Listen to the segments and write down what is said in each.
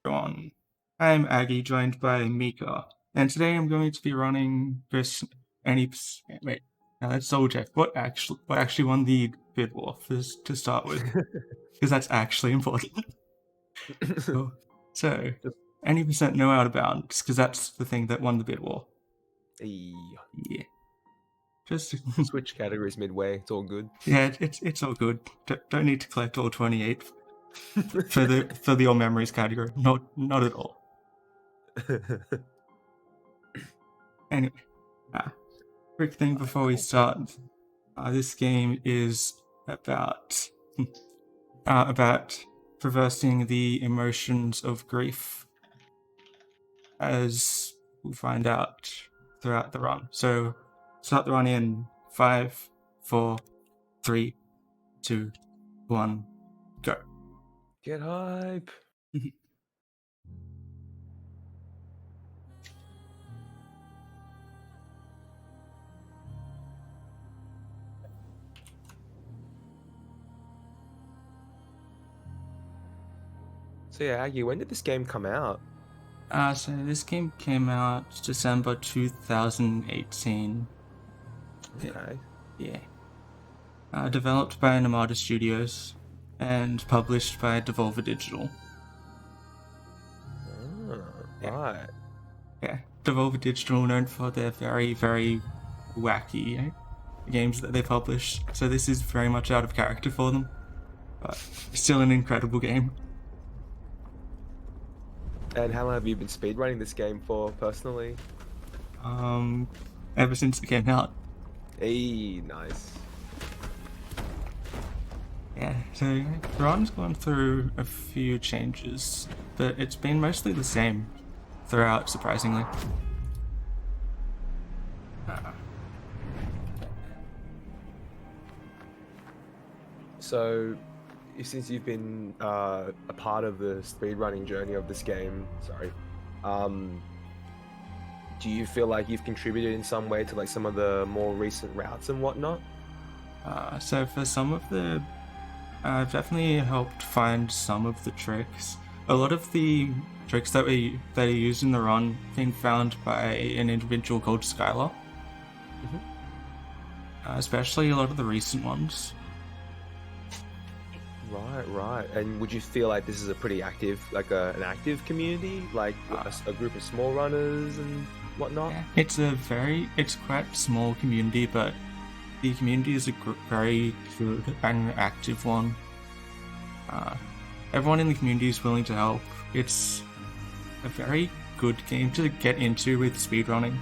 everyone. I'm Aggy, joined by Mika, and today I'm going to be running Gris. Wait, now let's double check. What actually won the bid war to start with, because that's actually important. so, any percent no out of bounds, because that's the thing that won the bid war. Yeah. Just switch categories midway. It's all good. Yeah, it's all good. Don't need to collect all 28 for the all memories category. Not at all. Anyway, quick thing before we start. This game is about traversing the emotions of grief, as we'll find out throughout the run. So, start the run in 5, 4, 3, 2, 1, go. Get hype. So yeah, Aggie, when did this game come out? So this game came out December 2018. Okay. Yeah. Developed by Nomada Studios and published by Devolver Digital. Right. Yeah. Devolver Digital, known for their very, very wacky games that they publish. So this is very much out of character for them. But still an incredible game. And how long have you been speedrunning this game for, personally? Ever since it came out. Hey, nice. Yeah, so the run's gone through a few changes, but it's been mostly the same throughout, surprisingly. So, since you've been a part of the speedrunning journey of this game, do you feel like you've contributed in some way to like some of the more recent routes and whatnot? So for some of the, I've definitely helped find some of the tricks. A lot of the tricks that are used in the run being found by an individual called Skylar. Especially a lot of the recent ones. Right. And would you feel like this is a pretty active, like an active community, like a group of small runners and whatnot? Yeah, it's quite small community, but the community is a very good and active one. Everyone in the community is willing to help. It's a very good game to get into with speedrunning,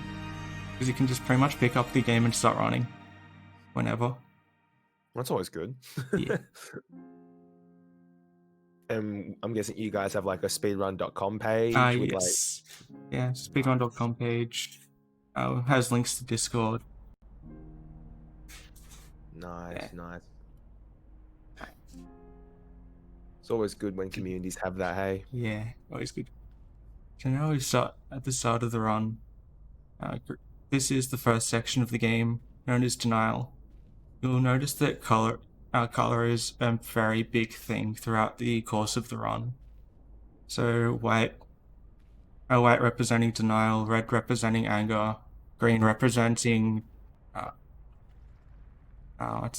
because you can just pretty much pick up the game and start running whenever. That's always good. Yeah. And I'm guessing you guys have like a speedrun.com page with yes. Yeah, speedrun.com page. Has links to Discord. Nice. It's always good when communities have that, hey? Yeah, always good. So now we start at the start of the run. This is the first section of the game, known as Denial. You'll notice that color is a very big thing throughout the course of the run. So white representing denial, red representing anger, green representing I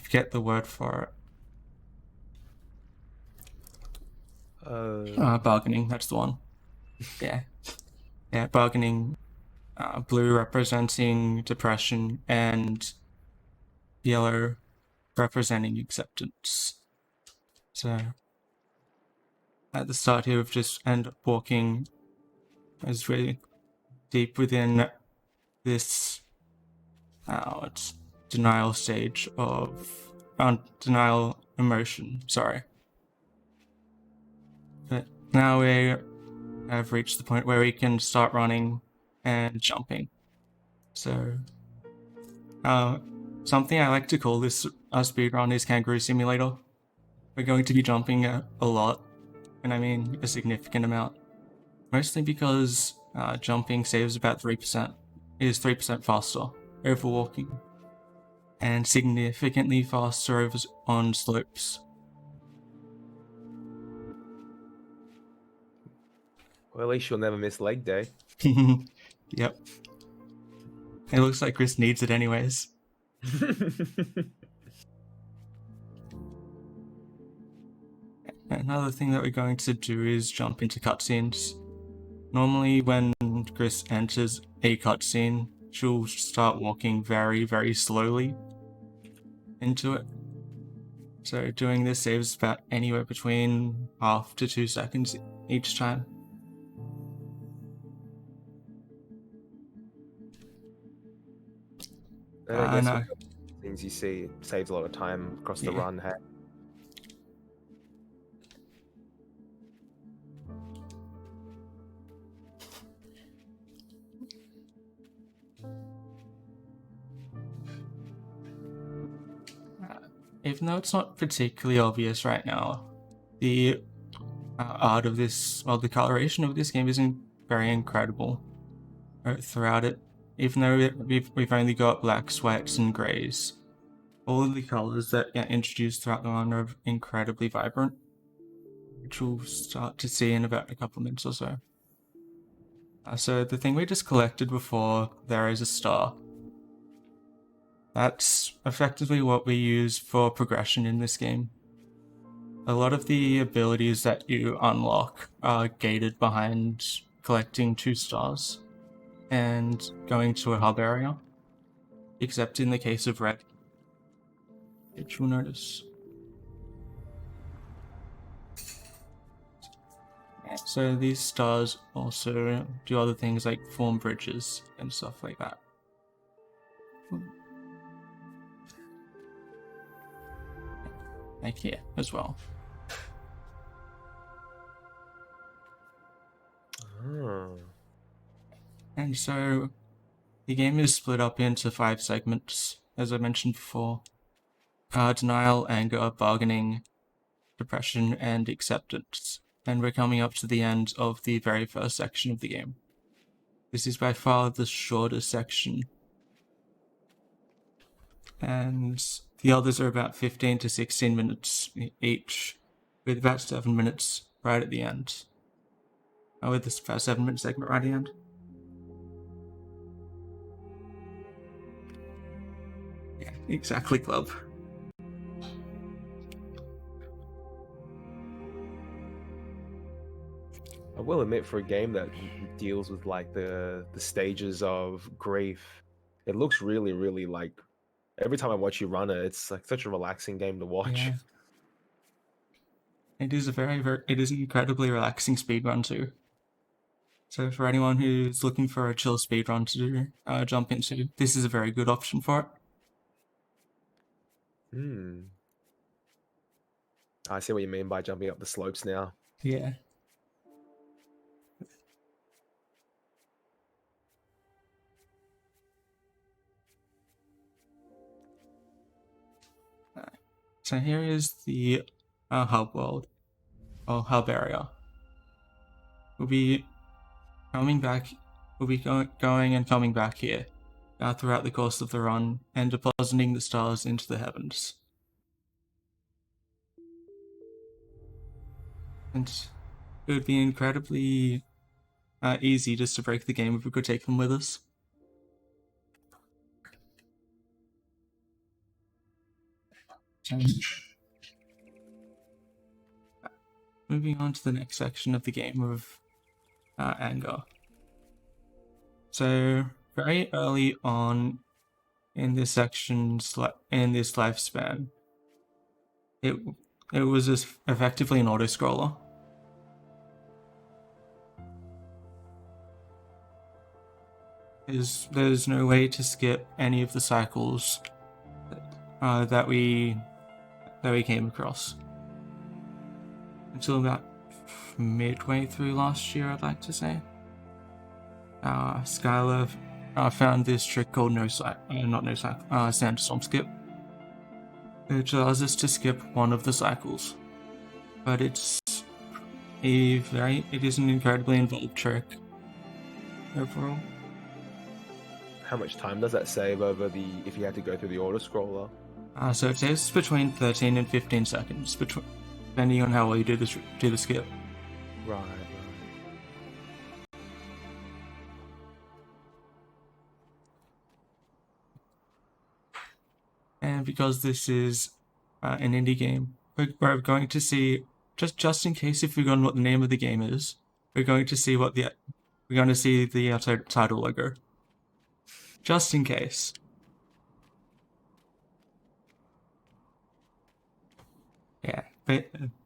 forget the word for it. Bargaining, that's the one. Yeah, bargaining. Blue representing depression, and yellow representing acceptance. So at the start here, we've just ended up walking as really deep within this it's denial stage of denial emotion. Sorry, but now we have reached the point where we can start running and jumping. So something I like to call this speedrun is Kangaroo Simulator. We're going to be jumping a lot, and I mean a significant amount. Mostly because jumping saves about 3%. It is 3% faster over walking, and significantly faster on slopes. Well, at least you'll never miss leg day. Yep. It looks like Gris needs it anyways. Another thing that we're going to do is jump into cutscenes. Normally when Gris enters a cutscene, she'll start walking very, very slowly into it. So doing this saves about anywhere between half to 2 seconds each time. And I guess No. with the things you see, it saves a lot of time across the run. Hey? Even though it's not particularly obvious right now, the art of this, well, the coloration of this game isn't very incredible throughout it. Even though we've only got blacks, whites, and greys, all of the colors that get introduced throughout the run are incredibly vibrant, which we'll start to see in about a couple of minutes or so. So the thing we just collected before, there is a star. That's effectively what we use for progression in this game. A lot of the abilities that you unlock are gated behind collecting 2 stars and going to a hub area, except in the case of red, which you'll notice. So these stars also do other things like form bridges and stuff like that. Like here as well. Oh. And so the game is split up into 5 segments, as I mentioned before. Denial, anger, bargaining, depression, and acceptance. And we're coming up to the end of the very first section of the game. This is by far the shortest section. And the others are about 15 to 16 minutes each, with about 7 minutes right at the end. With this about 7-minute segment right at the end. Yeah, exactly, club. I will admit, for a game that deals with like the stages of grief, it looks really, really like. Every time I watch you run it, it's like such a relaxing game to watch. Yeah. It is it is an incredibly relaxing speedrun too. So for anyone who's looking for a chill speedrun to jump into, this is a very good option for it. I see what you mean by jumping up the slopes now. Yeah. So here is the hub world, or hub area. We'll be coming back, going and coming back here throughout the course of the run and depositing the stars into the heavens. And it would be incredibly easy just to break the game if we could take them with us. Moving on to the next section of the game of anger. So very early on in this section, in this lifespan, it was effectively an auto-scroller. There's no way to skip any of the cycles that we came across until about midway through last year, I'd like to say. Skylar found this trick called sandstorm skip, which allows us to skip one of the cycles, but it is an incredibly involved trick overall. How much time does that save over if you had to go through the auto scroller? So it saves between 13 and 15 seconds, depending on how well you do the skip. Right. And because this is an indie game, we're going to see, just in case if we've forgotten what the name of the game is, we're going to see the title logo. Just in case. Yeah,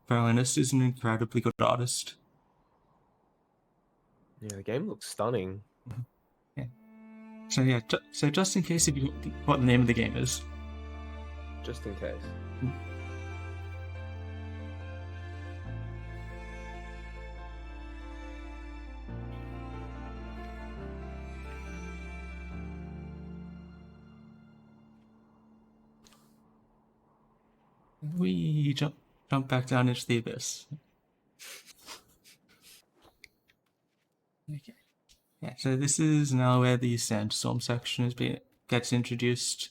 Berlinus is an incredibly good artist. Yeah, the game looks stunning. Yeah. So yeah, so just in case if you what the name of the game is. Just in case. We jump back down into the abyss. Okay. Yeah, so this is now where the sandstorm section gets introduced.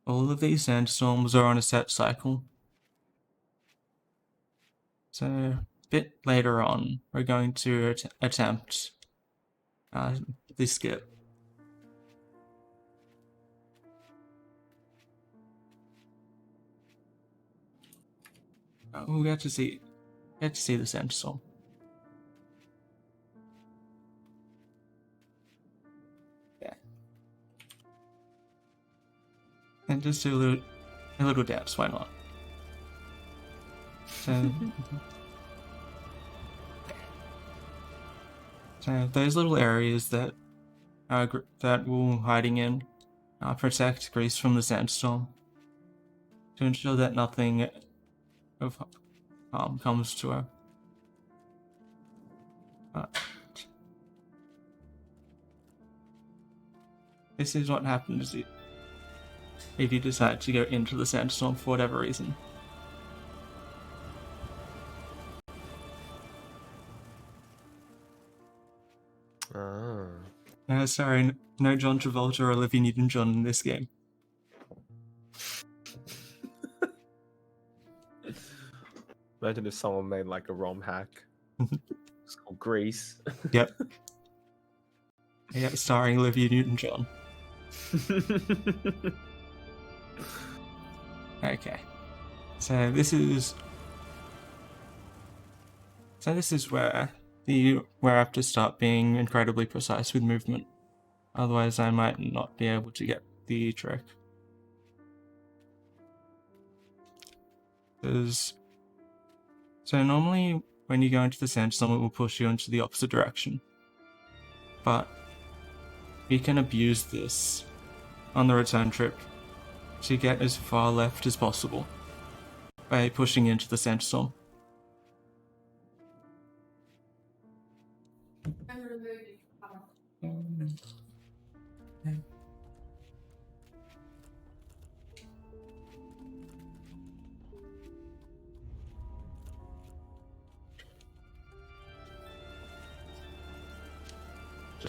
All of these sandstorms are on a set cycle. So a bit later on, we're going to attempt the skip. We'll get to see the sandstorm. Yeah. And just do a little dance, why not? So those little areas that we're hiding in protect Gris from the sandstorm to ensure that nothing of harm comes to her. This is what happens if you decide to go into the sandstorm for whatever reason. Sorry, no John Travolta or Olivia Newton-John in this game. Imagine if someone made like a ROM hack. It's called Gris. Yep. Yeah, starring Olivia Newton-John. Okay. So this is where I have to start being incredibly precise with movement. Otherwise I might not be able to get the trick. So normally when you go into the sandstorm it will push you into the opposite direction. But you can abuse this on the return trip to get as far left as possible by pushing into the sandstorm.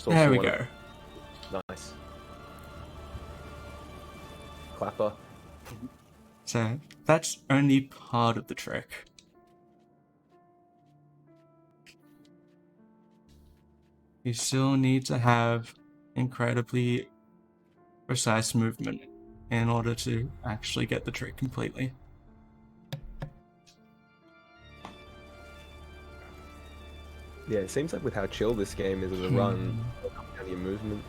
There we go. Nice. Clapper. So that's only part of the trick. You still need to have incredibly precise movement in order to actually get the trick completely. Yeah, it seems like with how chill this game is as a run, and your movement.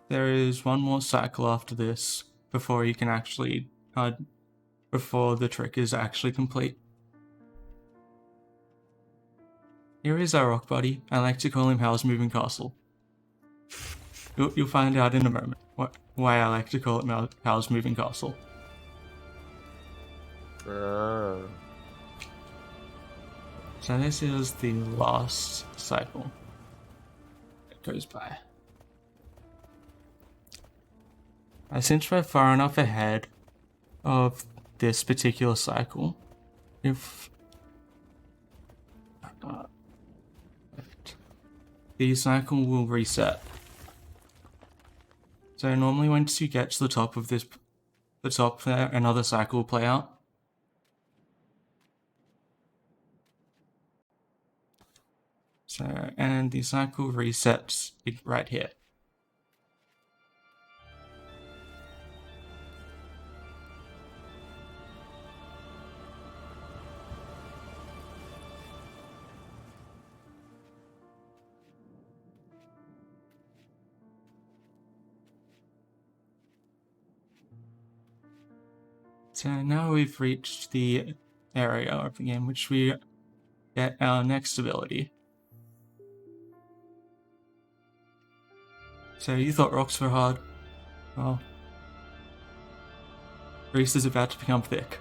There is one more cycle after this before you can actually before the trick is actually complete. Here is our rock buddy. I like to call him Howl's Moving Castle. You'll find out in a moment why I like to call it Howl's Moving Castle. So this is the last cycle that goes by. Since we're far enough ahead of this particular cycle, the cycle will reset. So normally once you get to the top of the top there, another cycle will play out. So, and the cycle resets right here. So now we've reached the area of the game which we get our next ability. So you thought rocks were hard? Well, Gris is about to become thick.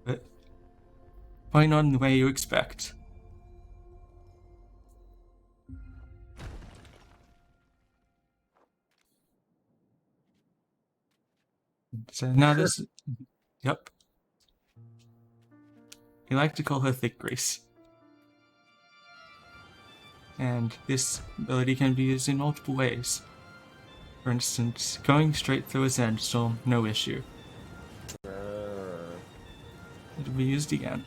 But probably not in the way you expect. So now this... Yep. We like to call her Thick Gris. And this ability can be used in multiple ways. For instance, going straight through a sandstorm, no issue. It'll be used again.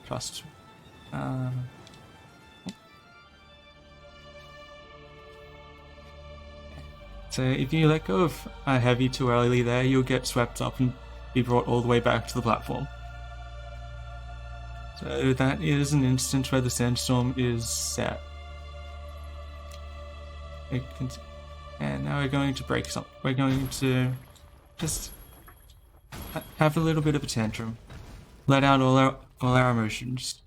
Trust. So if you let go of a heavy too early there, you'll get swept up and be brought all the way back to the platform. So that is an instance where the sandstorm is set. And now we're going to break something. We're going to just have a little bit of a tantrum. Let out all our emotions.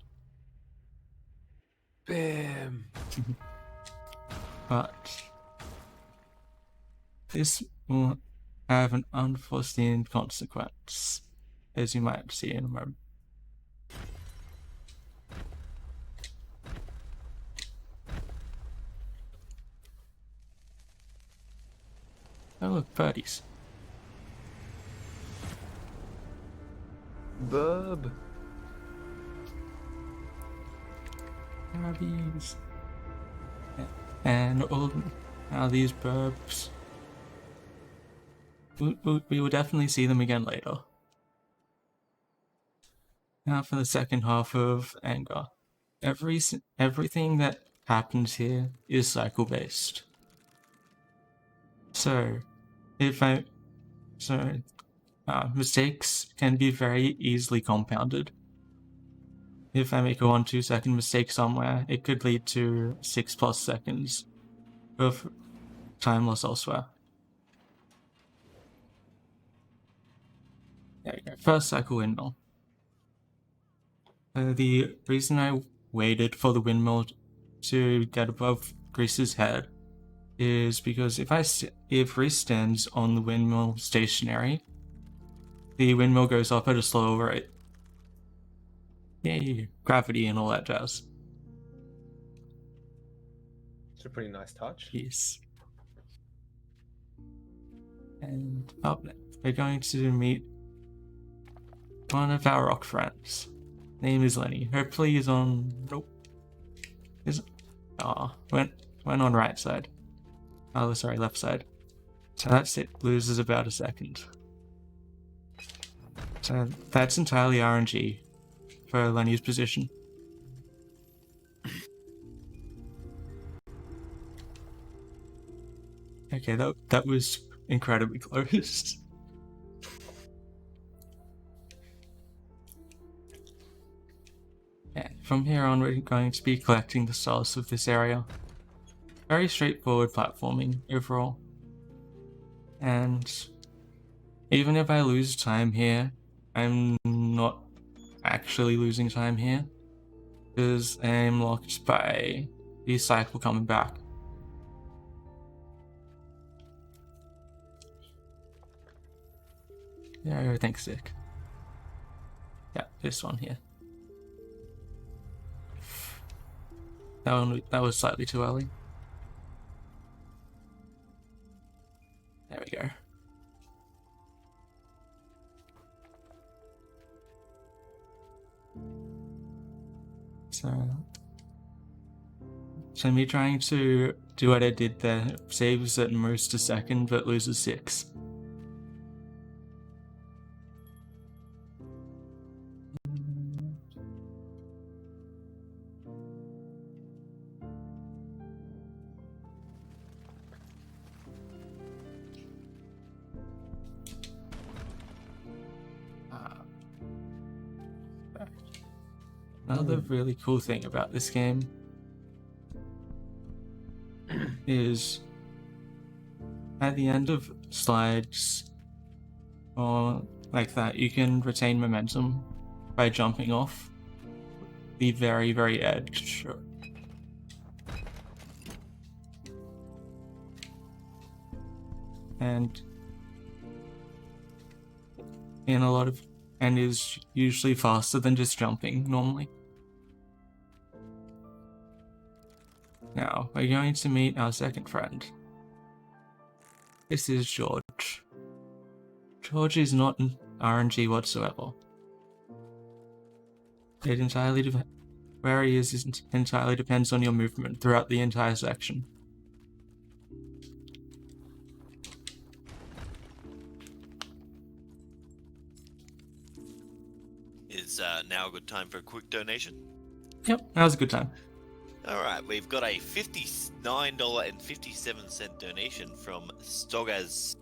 Bam. But this will have an unforeseen consequence, as you might see in a moment. Oh look, birdies. Bub. Birdies. And all these burbs. We will definitely see them again later. Now for the second half of Anger. Everything that happens here is cycle based. So, mistakes can be very easily compounded. If I make a 1-2 second mistake somewhere, it could lead to 6+ seconds of time loss elsewhere. There we go. First cycle windmill. The reason I waited for the windmill to get above Gris's head is because if Gris stands on the windmill stationary, the windmill goes up at a slower rate. Yay, gravity and all that jazz. It's a pretty nice touch. Yes. And up next, we're going to meet one of our rock friends. Name is Lenny. Hopefully he's on... Nope. Went on right side. Oh, sorry, left side. So that's it. Loses about a second. So that's entirely RNG for Lenny's position. Okay, that was incredibly close. And from here on, we're going to be collecting the stars of this area. Very straightforward platforming overall. And even if I lose time here, I'm not actually losing time here, because I am locked by the cycle coming back. Yeah, everything's sick. Yeah, this one here. That was slightly too early. There we go. So me trying to do what I did there saves at most a second but loses 6. Another really cool thing about this game is at the end of slides or like that, you can retain momentum by jumping off the very, very edge. And is usually faster than just jumping normally. Now, we're going to meet our second friend. This is George. George is not an RNG whatsoever. Where he is entirely depends on your movement throughout the entire section. Is now a good time for a quick donation? Yep, that was a good time. Alright, we've got a $59.57 donation from Stogaz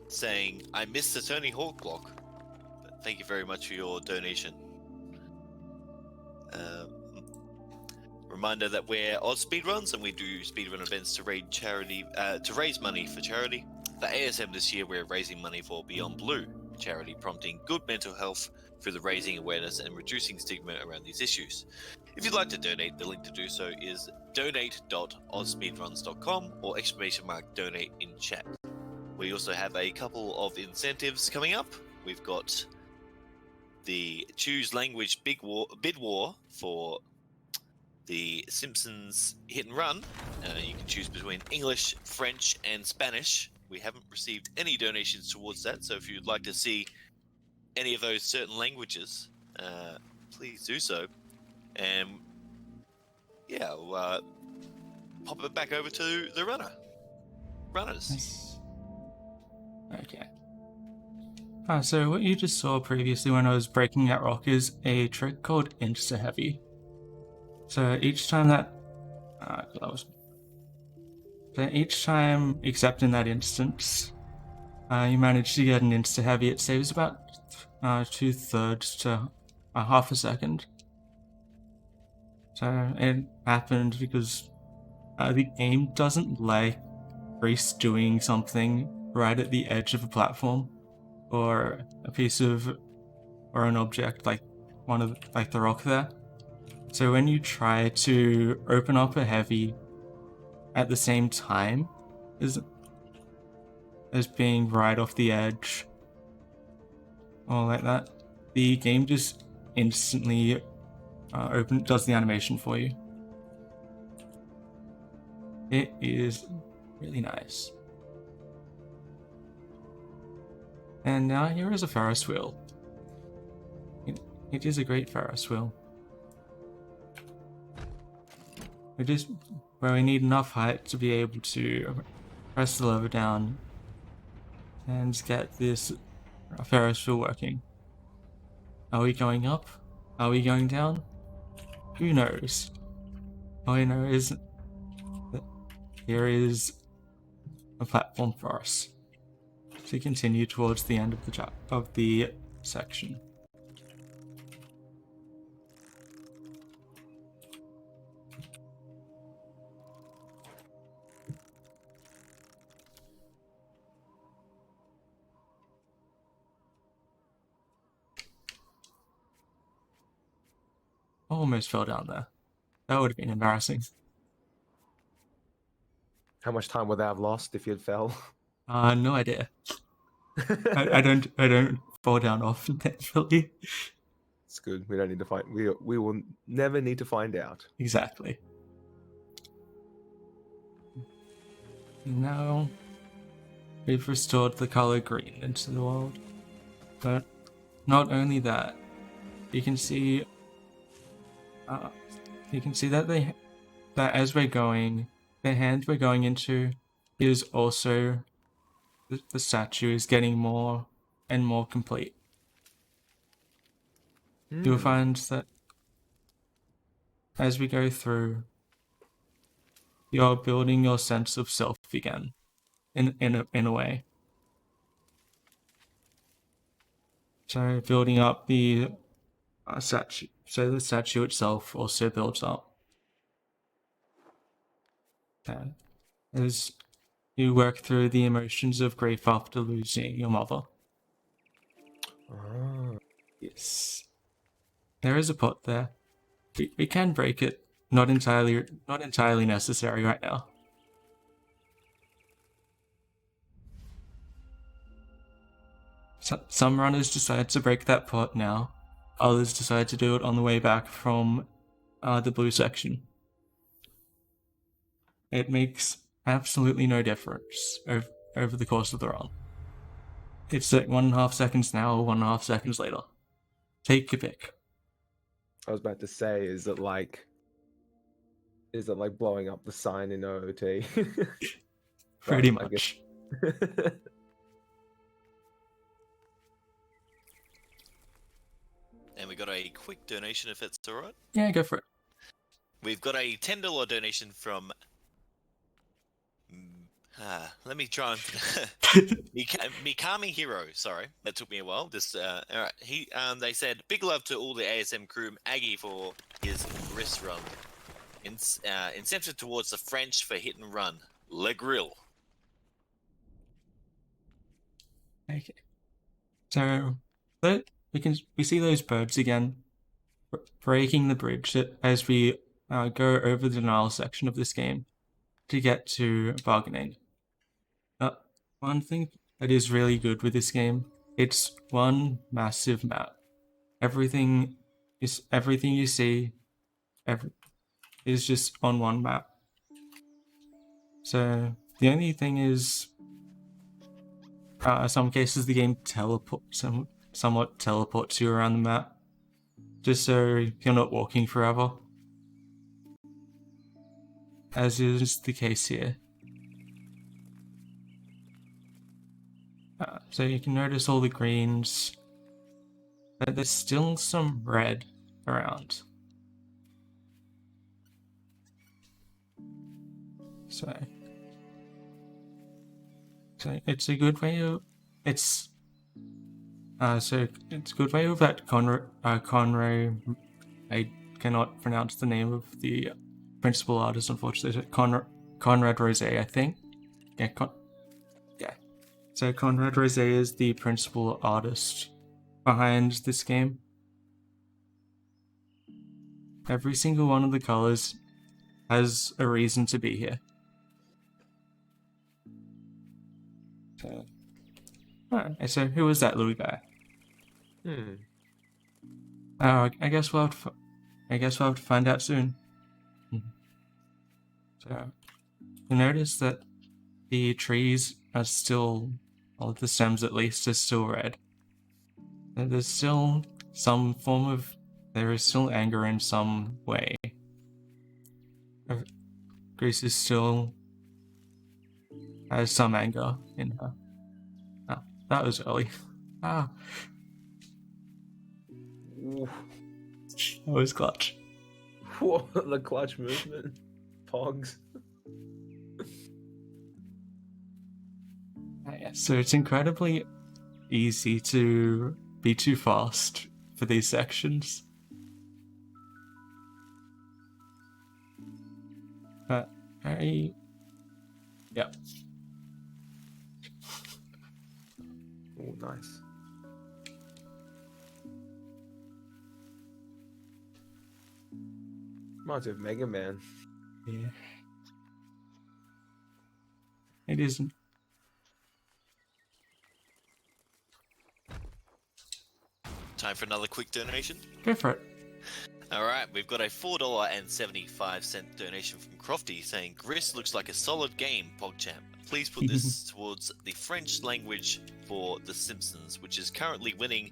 saying, I missed the Tony Hawk block. Thank you very much for your donation. Reminder that we're Oz Speedruns and we do speedrun events to raise money for charity. For ASM this year, we're raising money for Beyond Blue, charity prompting good mental health through the raising awareness and reducing stigma around these issues. If you'd like to donate, the link to do so is donate.ozspeedruns.com or !donate in chat. We also have a couple of incentives coming up. We've got the Choose Language bid war for the Simpsons Hit and Run. You can choose between English, French, and Spanish. We haven't received any donations towards that, so if you'd like to see any of those certain languages, please do so. And yeah, we'll pop it back over to the runners. Nice. Okay. So what you just saw previously when I was breaking that rock is a trick called Insta-Heavy. So each time except in that instance, you manage to get an Insta-Heavy, it saves about 2/3 to half a second. So it happened because the game doesn't like Gris doing something right at the edge of a platform or or an object like the rock there. So when you try to open up a heavy at the same time as being right off the edge or like that, the game just instantly does the animation for you. It is really nice. And now here is a Ferris wheel. It is a great Ferris wheel. It is where we need enough height to be able to press the lever down and get this Ferris wheel working. Are we going up? Are we going down? Who knows? All I know is that here is a platform for us to continue towards the end of the section. Almost fell down there. That would have been embarrassing. How much time would they have lost if you'd fell? No idea. I don't fall down often, naturally. It's good. We don't need to find. We will never need to find out. Exactly. Now we've restored the color green into the world, but not only that, you can see that as we're going, the hand we're going into is also the statue is getting more and more complete. You'll find that as we go through, you're building your sense of self again, in a way. So building up the statue, so the statue itself also builds up. As You work through the emotions of grief after losing your mother. Oh. Yes. There is a pot there. We can break it. Not entirely necessary right now. Some runners decide to break that pot now. Others decide to do it on the way back from the blue section. It makes absolutely no difference over the course of the run. It's like 1.5 seconds now or 1.5 seconds later. Take your pick. I was about to say, is it like blowing up the sign in OOT? Pretty Right, I guess. much. And we got a quick donation if it's alright. Yeah, go for it. We've got a $10 donation from. Let me try and Mikami Hero. Sorry, that took me a while. All right. They said big love to all the ASM crew, Aggy for his Gris run. Incentive towards the French for hit and run. Le Grill. Okay. So we see those birds again, breaking the bridge as we go over the denial section of this game to get to bargaining. One thing that is really good with this game, it's one massive map. Everything you see is just on one map. So the only thing is, some cases the game somewhat teleports you around the map, just so you're not walking forever, as is the case here. So you can notice all the greens, but there's still some red around. So it's a good way of it's a good way of that Conrad. I cannot pronounce the name of the principal artist, unfortunately. Conrad Rose, I think. Yeah, So Conrad Rose is the principal artist behind this game. Every single one of the colors has a reason to be here. So, alright, so who was that little guy? I guess we'll have to find out soon. So, you notice that the trees are still, all the stems at least, are still red. And there's still there is still anger in some way. Gris is still has some anger in her. Oh, that was early. Oof. That was clutch. Whoa, the clutch movement. Pogs. Yeah, so it's incredibly easy to be too fast for these sections. But yeah. Oh, nice. Reminds me of Mega Man. Yeah. It isn't. Time for another quick donation. Go for it. Alright, we've got a $4.75 donation from Crofty saying, Gris looks like a solid game, PogChamp. Please put this towards the French language for The Simpsons, which is currently winning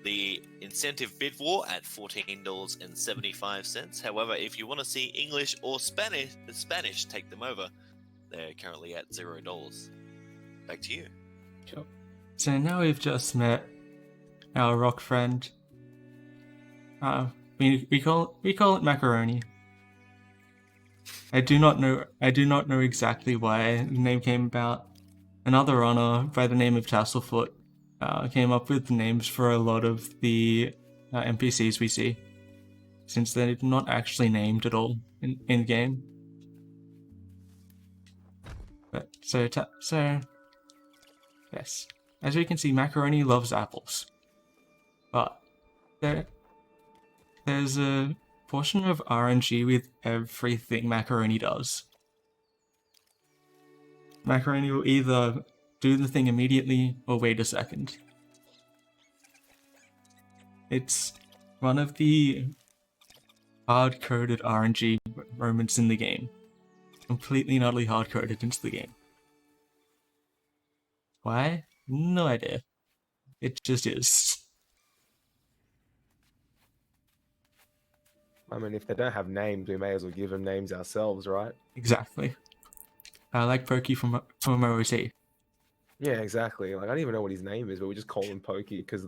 the incentive bid war at $14.75. However, if you want to see English or Spanish take them over, they're currently at $0. Back to you. Sure. So now we've just met our rock friend. We call it Macaroni. I do not know exactly why the name came about. Another runner by the name of Tasselfoot came up with the names for a lot of the NPCs we see, since they're not actually named at all in game. But So yes, as you can see, Macaroni loves apples, but there's a portion of RNG with everything Macaroni does. Macaroni will either do the thing immediately or wait a second. It's one of the hard-coded RNG moments in the game. Completely and utterly hard-coded into the game. Why? No idea. It just is. I mean, if they don't have names, we may as well give them names ourselves, right? Exactly. I like Pokey from OOT. Yeah, exactly. Like, I don't even know what his name is, but we just call him Pokey because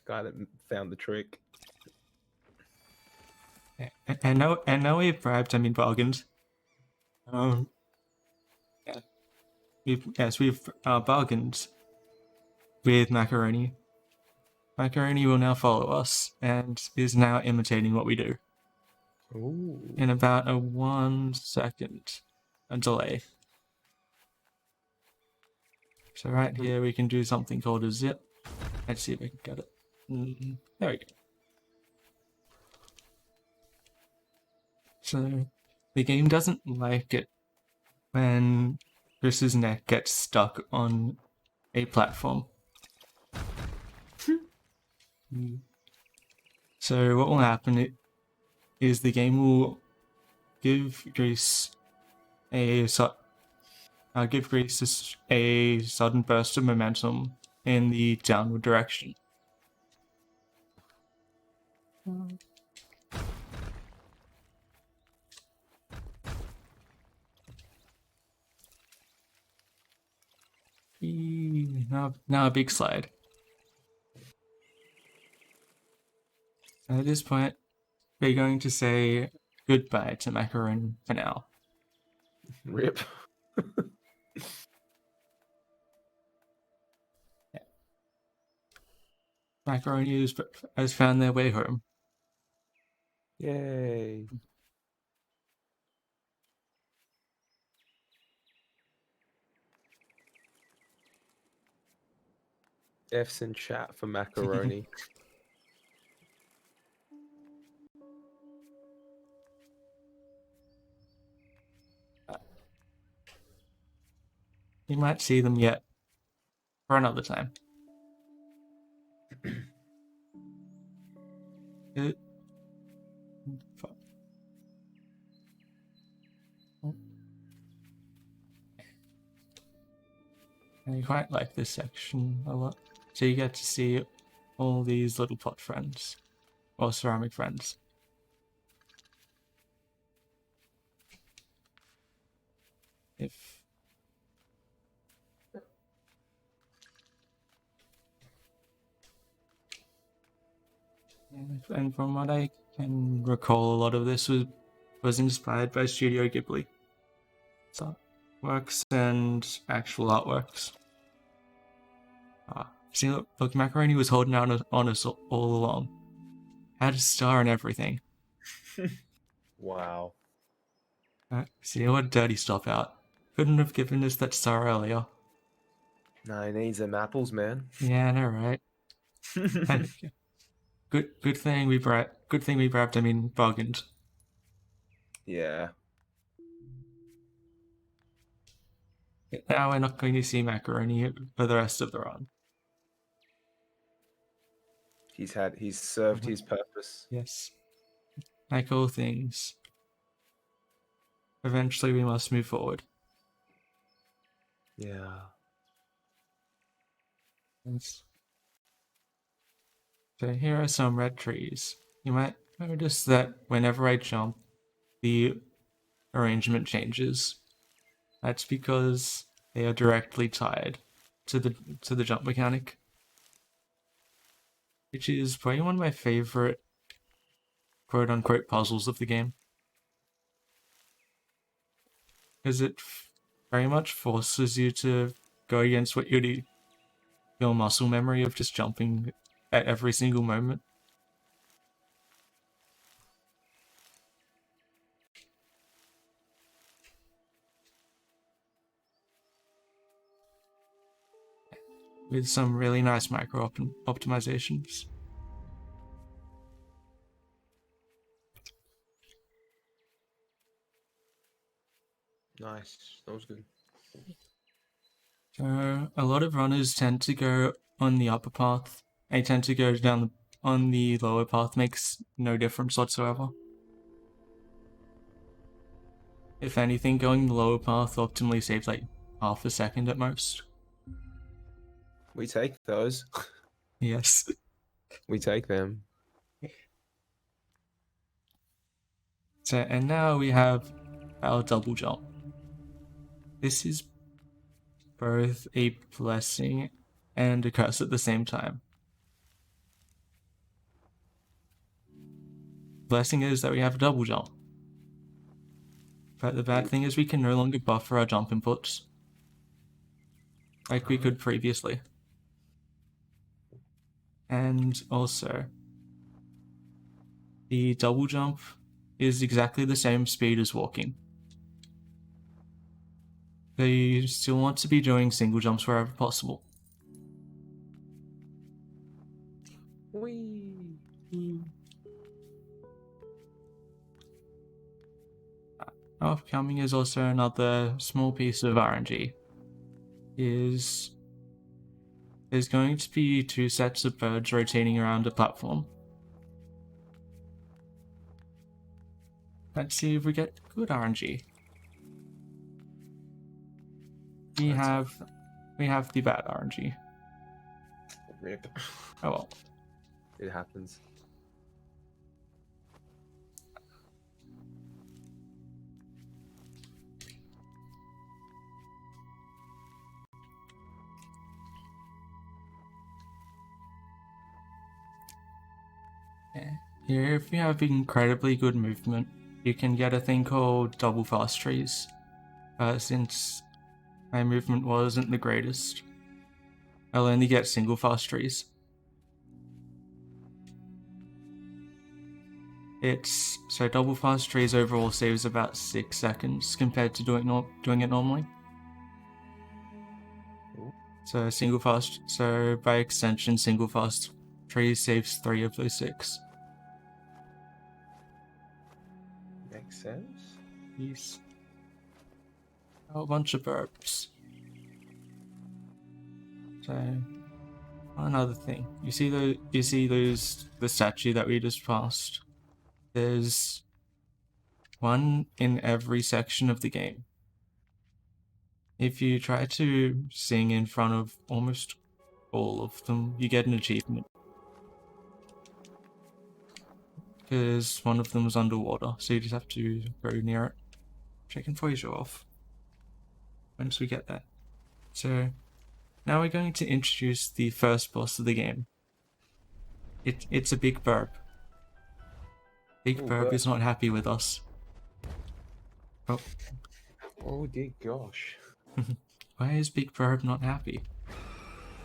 guy that found the trick. And now we've bribed, I mean bargained. Yeah. We've bargained with Macaroni. Macaroni will now follow us and is now imitating what we do. Ooh. In about a 1 second delay. So right here we can do something called a zip. Let's see if I can get it. There we go. So the game doesn't like it when Gris's neck gets stuck on a platform. So what will happen is the game will give Gris a sudden burst of momentum in the downward direction. Now a big slide. At this point, we're going to say goodbye to Macaron for now. Rip. Macaroni has found their way home. Yay. F's in chat for macaroni. You might see them yet for another time. I quite like this section a lot. So you get to see all these little pot friends, or ceramic friends. And from what I can recall, a lot of this was inspired by Studio Ghibli. So, works and actual artworks. See, look, Macaroni was holding out on us all along. Had a star and everything. Wow. See, what a dirty stop out. Couldn't have given us that star earlier. No, he needs them apples, man. Yeah, I know, right? Good thing we bribed, I mean, bargained. Yeah. Now we're not going to see Macaroni for the rest of the run. He's served his purpose. Yes. Like all things. Eventually we must move forward. Yeah. Yes. So here are some red trees. You might notice that whenever I jump, the arrangement changes. That's because they are directly tied to the jump mechanic, which is probably one of my favorite quote-unquote puzzles of the game, because it very much forces you to go against what your muscle memory of just jumping at every single moment. with some really nice micro optimizations. Nice. That was good. So a lot of runners tend to go on the upper path. They tend to go down on the lower path. Makes no difference whatsoever. If anything, going the lower path optimally saves like half a second at most. We take those. Yes. We take them. So, and now we have our double jump. This is both a blessing and a curse at the same time. Blessing is that we have a double jump. But the bad thing is we can no longer buffer our jump inputs like we could previously. And also, the double jump is exactly the same speed as walking. So you still want to be doing single jumps wherever possible. Whee! Upcoming is also another small piece of RNG. There's going to be 2 sets of birds rotating around a platform. Let's see if we get good RNG. We have the bad RNG. Rip. Oh well. It happens. Yeah. Here, if you have incredibly good movement, you can get a thing called double fast trees. Since my movement wasn't the greatest, I'll only get single fast trees. So double fast trees overall saves about 6 seconds compared to doing it normally. So by extension, single fast trees saves 3 of those 6. Makes sense. Yes. A bunch of burps. So another thing, you see the statue that we just passed. There's one in every section of the game. If you try to sing in front of almost all of them, you get an achievement. Because one of them is underwater, so you just have to go near it. Checking for you show off. Once we get that. So, now we're going to introduce the first boss of the game. It's a big burb. Big burb is not happy with us. Oh dear gosh. Why is Big Burb not happy?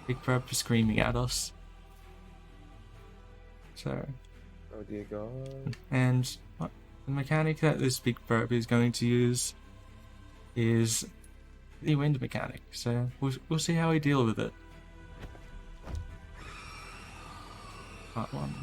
Big Burb is screaming at us. So. Oh dear god. And the mechanic that this Big Burb is going to use is the wind mechanic. So we'll see how we deal with it. Part 1.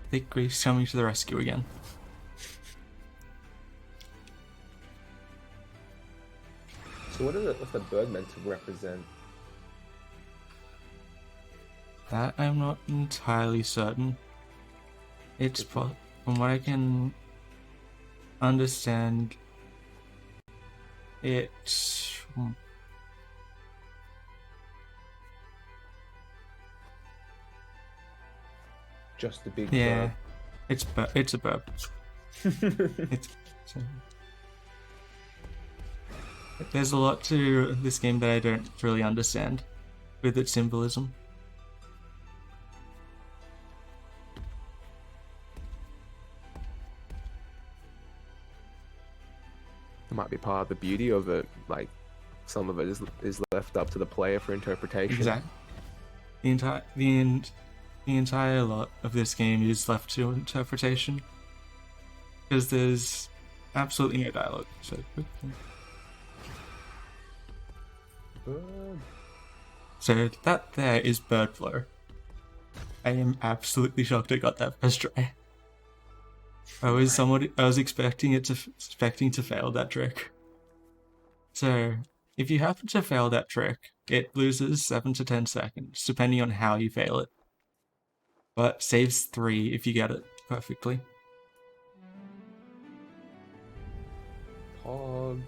I think Gris coming to the rescue again. So what's the bird meant to represent? That I'm not entirely certain. It's from what I can understand, it's Just a big yeah, bird. it's a burp. There's a lot to this game that I don't really understand with its symbolism. It might be part of the beauty of it, like Some of it is left up to the player for interpretation. Exactly. The entire lot of this game is left to interpretation because there's absolutely no dialogue. So that there is bird flow. I am absolutely shocked I got that first try. I was expecting to fail that trick. So if you happen to fail that trick, it loses 7 to 10 seconds, depending on how you fail it. But saves 3 if you get it perfectly. Pog.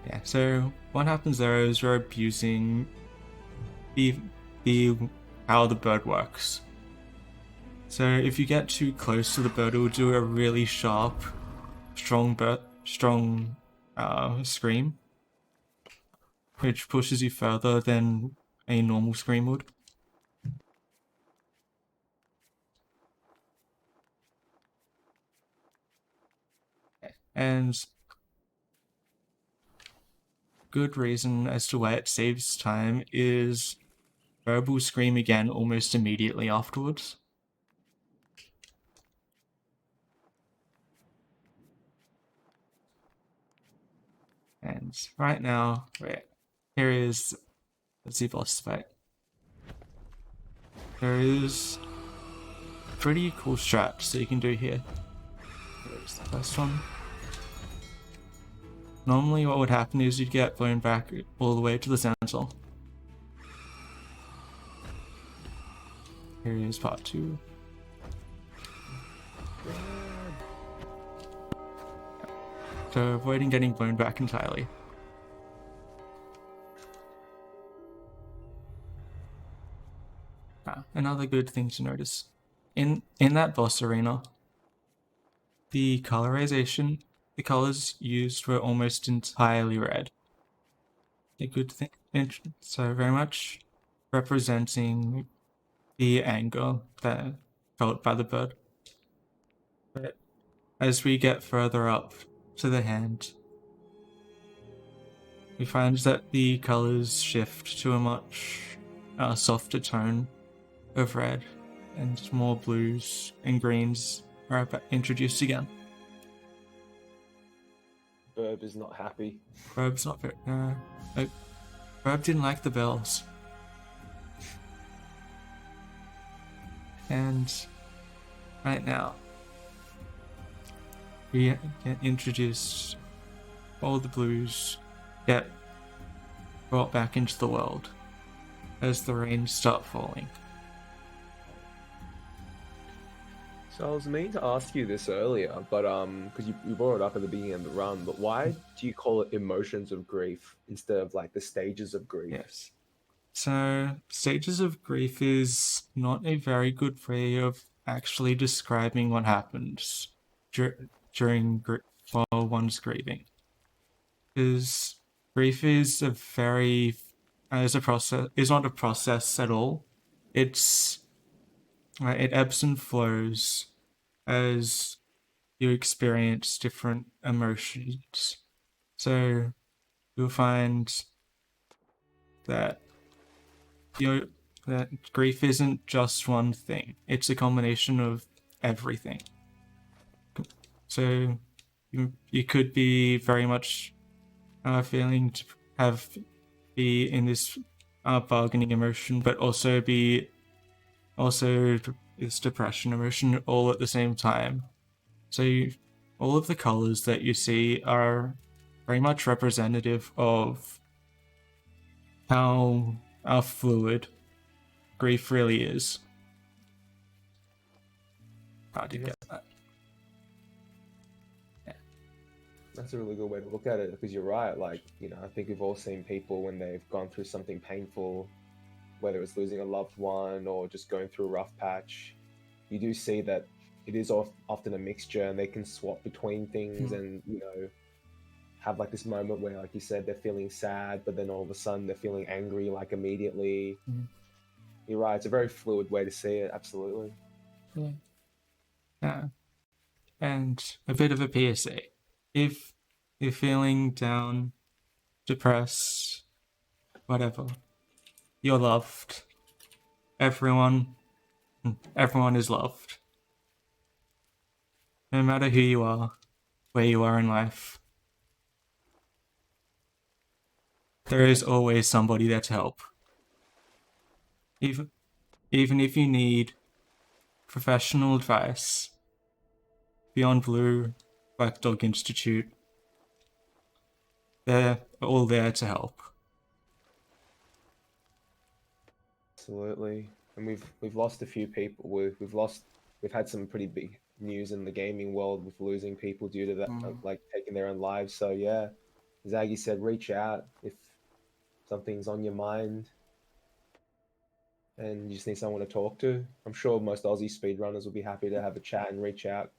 Yeah, so what happens there is you're abusing the how the bird works. So if you get too close to the bird, it will do a really sharp, strong scream, which pushes you further than a normal scream would. And good reason as to why it saves time is bird will scream again almost immediately afterwards. And right now, here is the boss fight. There is pretty cool strats that you can do here. Here's the first one. Normally what would happen is you'd get blown back all the way to the center. Here is part 2. So avoiding getting blown back entirely. Another good thing to notice. In that boss arena, the colorization, the colors used were almost entirely red. A good thing, so very much representing the anger that felt by the bird. But as we get further up to the hand, we find that the colors shift to a much softer tone of red, and more blues and greens are introduced again. Burb is not happy. Burb's not very. Burb didn't like the bells. And right now, we get introduced, all the blues get brought back into the world as the rains start falling. So I was meaning to ask you this earlier, but because you brought it up at the beginning of the run, but why do you call it emotions of grief instead of like the stages of grief? Yes. So stages of grief is not a very good way of actually describing what happens while one's grieving, because grief is not a process at all. It ebbs and flows as you experience different emotions. So you'll find that that grief isn't just one thing. It's a combination of everything. So you could be very much feeling to be in this bargaining emotion, but also this depression emotion all at the same time. So all of the colors that you see are very much representative of how fluid grief really is. How do you get that? Yeah. That's a really good way to look at it, because you're right. Like, I think we've all seen people when they've gone through something painful, whether it's losing a loved one or just going through a rough patch. You do see that it is often a mixture, and they can swap between things and, have like this moment where, like you said, they're feeling sad, but then all of a sudden they're feeling angry, like immediately. You're right. It's a very fluid way to see it. Absolutely. Yeah. And a bit of a PSA. If you're feeling down depressed, whatever. You're loved. Everyone is loved. No matter who you are, where you are in life, there is always somebody there to help. Even if you need professional advice, Beyond Blue, Black Dog Institute, they're all there to help. Absolutely. And we've lost a few people. We've had some pretty big news in the gaming world with losing people due to that, like taking their own lives. So yeah, as Aggie said, reach out if something's on your mind and you just need someone to talk to. I'm sure most Aussie speedrunners will be happy to have a chat and reach out.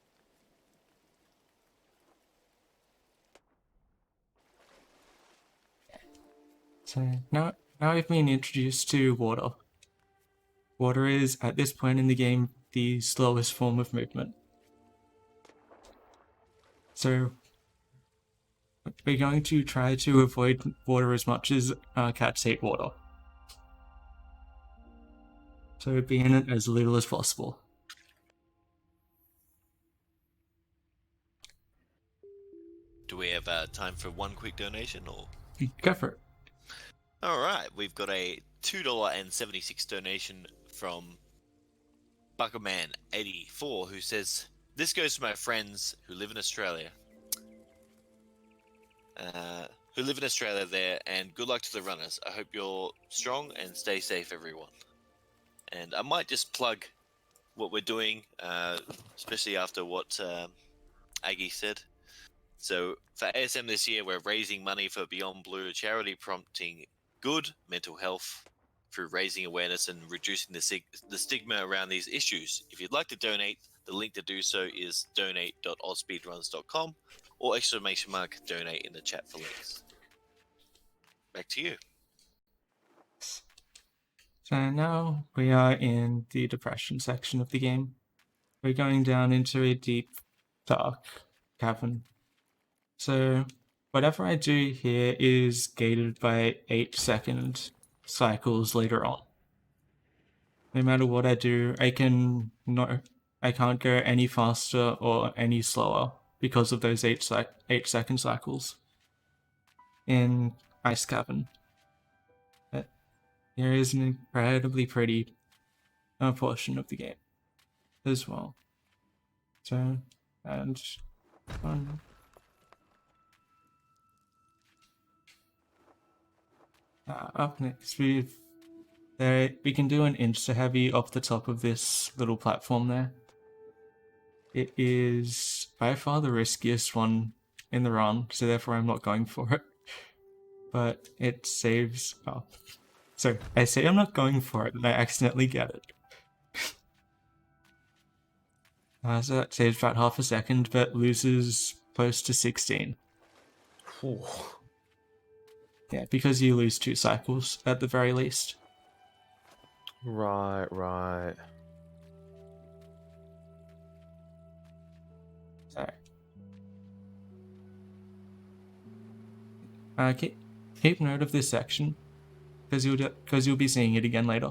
So now we've been introduced to water. Water is, at this point in the game, the slowest form of movement. So we're going to try to avoid water as much as cats hate water. So be in it as little as possible. Do we have time for one quick donation, or? Go for it. All right, we've got a $2.76 donation from Buckerman84, who says, "This goes to my friends who live in Australia. There, and good luck to the runners. I hope you're strong and stay safe, everyone." And I might just plug what we're doing, especially after what Aggie said. So for ASM this year, we're raising money for Beyond Blue, a charity prompting good mental health through raising awareness and reducing the stigma around these issues. If you'd like to donate, the link to do so is donate.ozspeedruns.com or !donate in the chat for links. Back to you. So now we are in the depression section of the game. We're going down into a deep, dark cavern. So whatever I do here is gated by 8-second cycles later on. No matter what I do, I can't go any faster or any slower because of those 8-second cycles in Ice Cavern. There is an incredibly pretty portion of the game as well. So, and up next we can do an insta-heavy off the top of this little platform there. It is by far the riskiest one in the run, so therefore I'm not going for it. But it saves... Oh. So, I say I'm not going for it, and I accidentally get it. So that saves about half a second, but loses close to 16. Ooh. Yeah, because you lose 2 cycles, at the very least. Right. Sorry. Keep note of this section, because you'll be seeing it again later.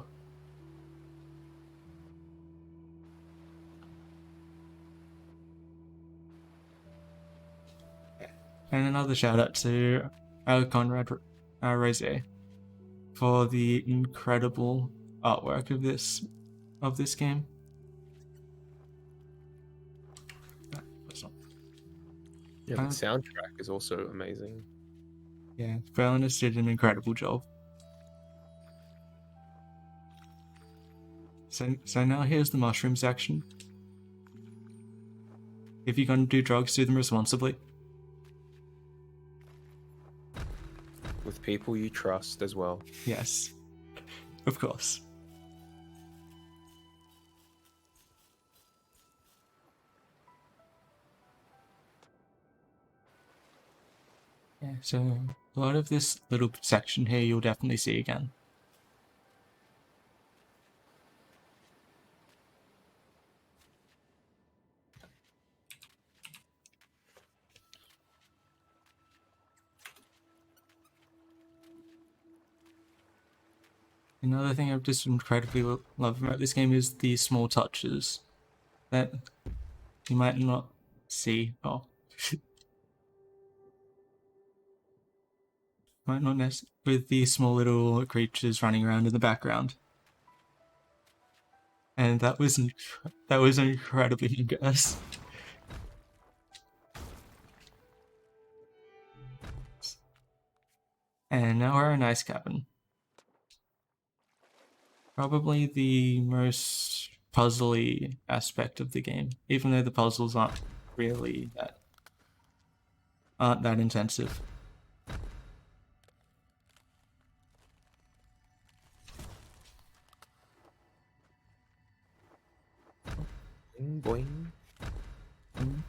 And another shout out to Conrad Rosier for the incredible artwork of this game. Yeah, the soundtrack is also amazing. Yeah, Berlinus did an incredible job. So now here's the mushroom section. If you're going to do drugs, do them responsibly. With people you trust as well. Yes, of course. Yeah, so a lot of this little section here you'll definitely see again. Another thing I've just incredibly love about this game is the small touches that you might not see. Oh, might not necessarily with the small little creatures running around in the background. And that was incredibly guys. And now we're in Ice Cabin. Probably the most puzzly aspect of the game, even though the puzzles aren't really that intensive. Boing, boing.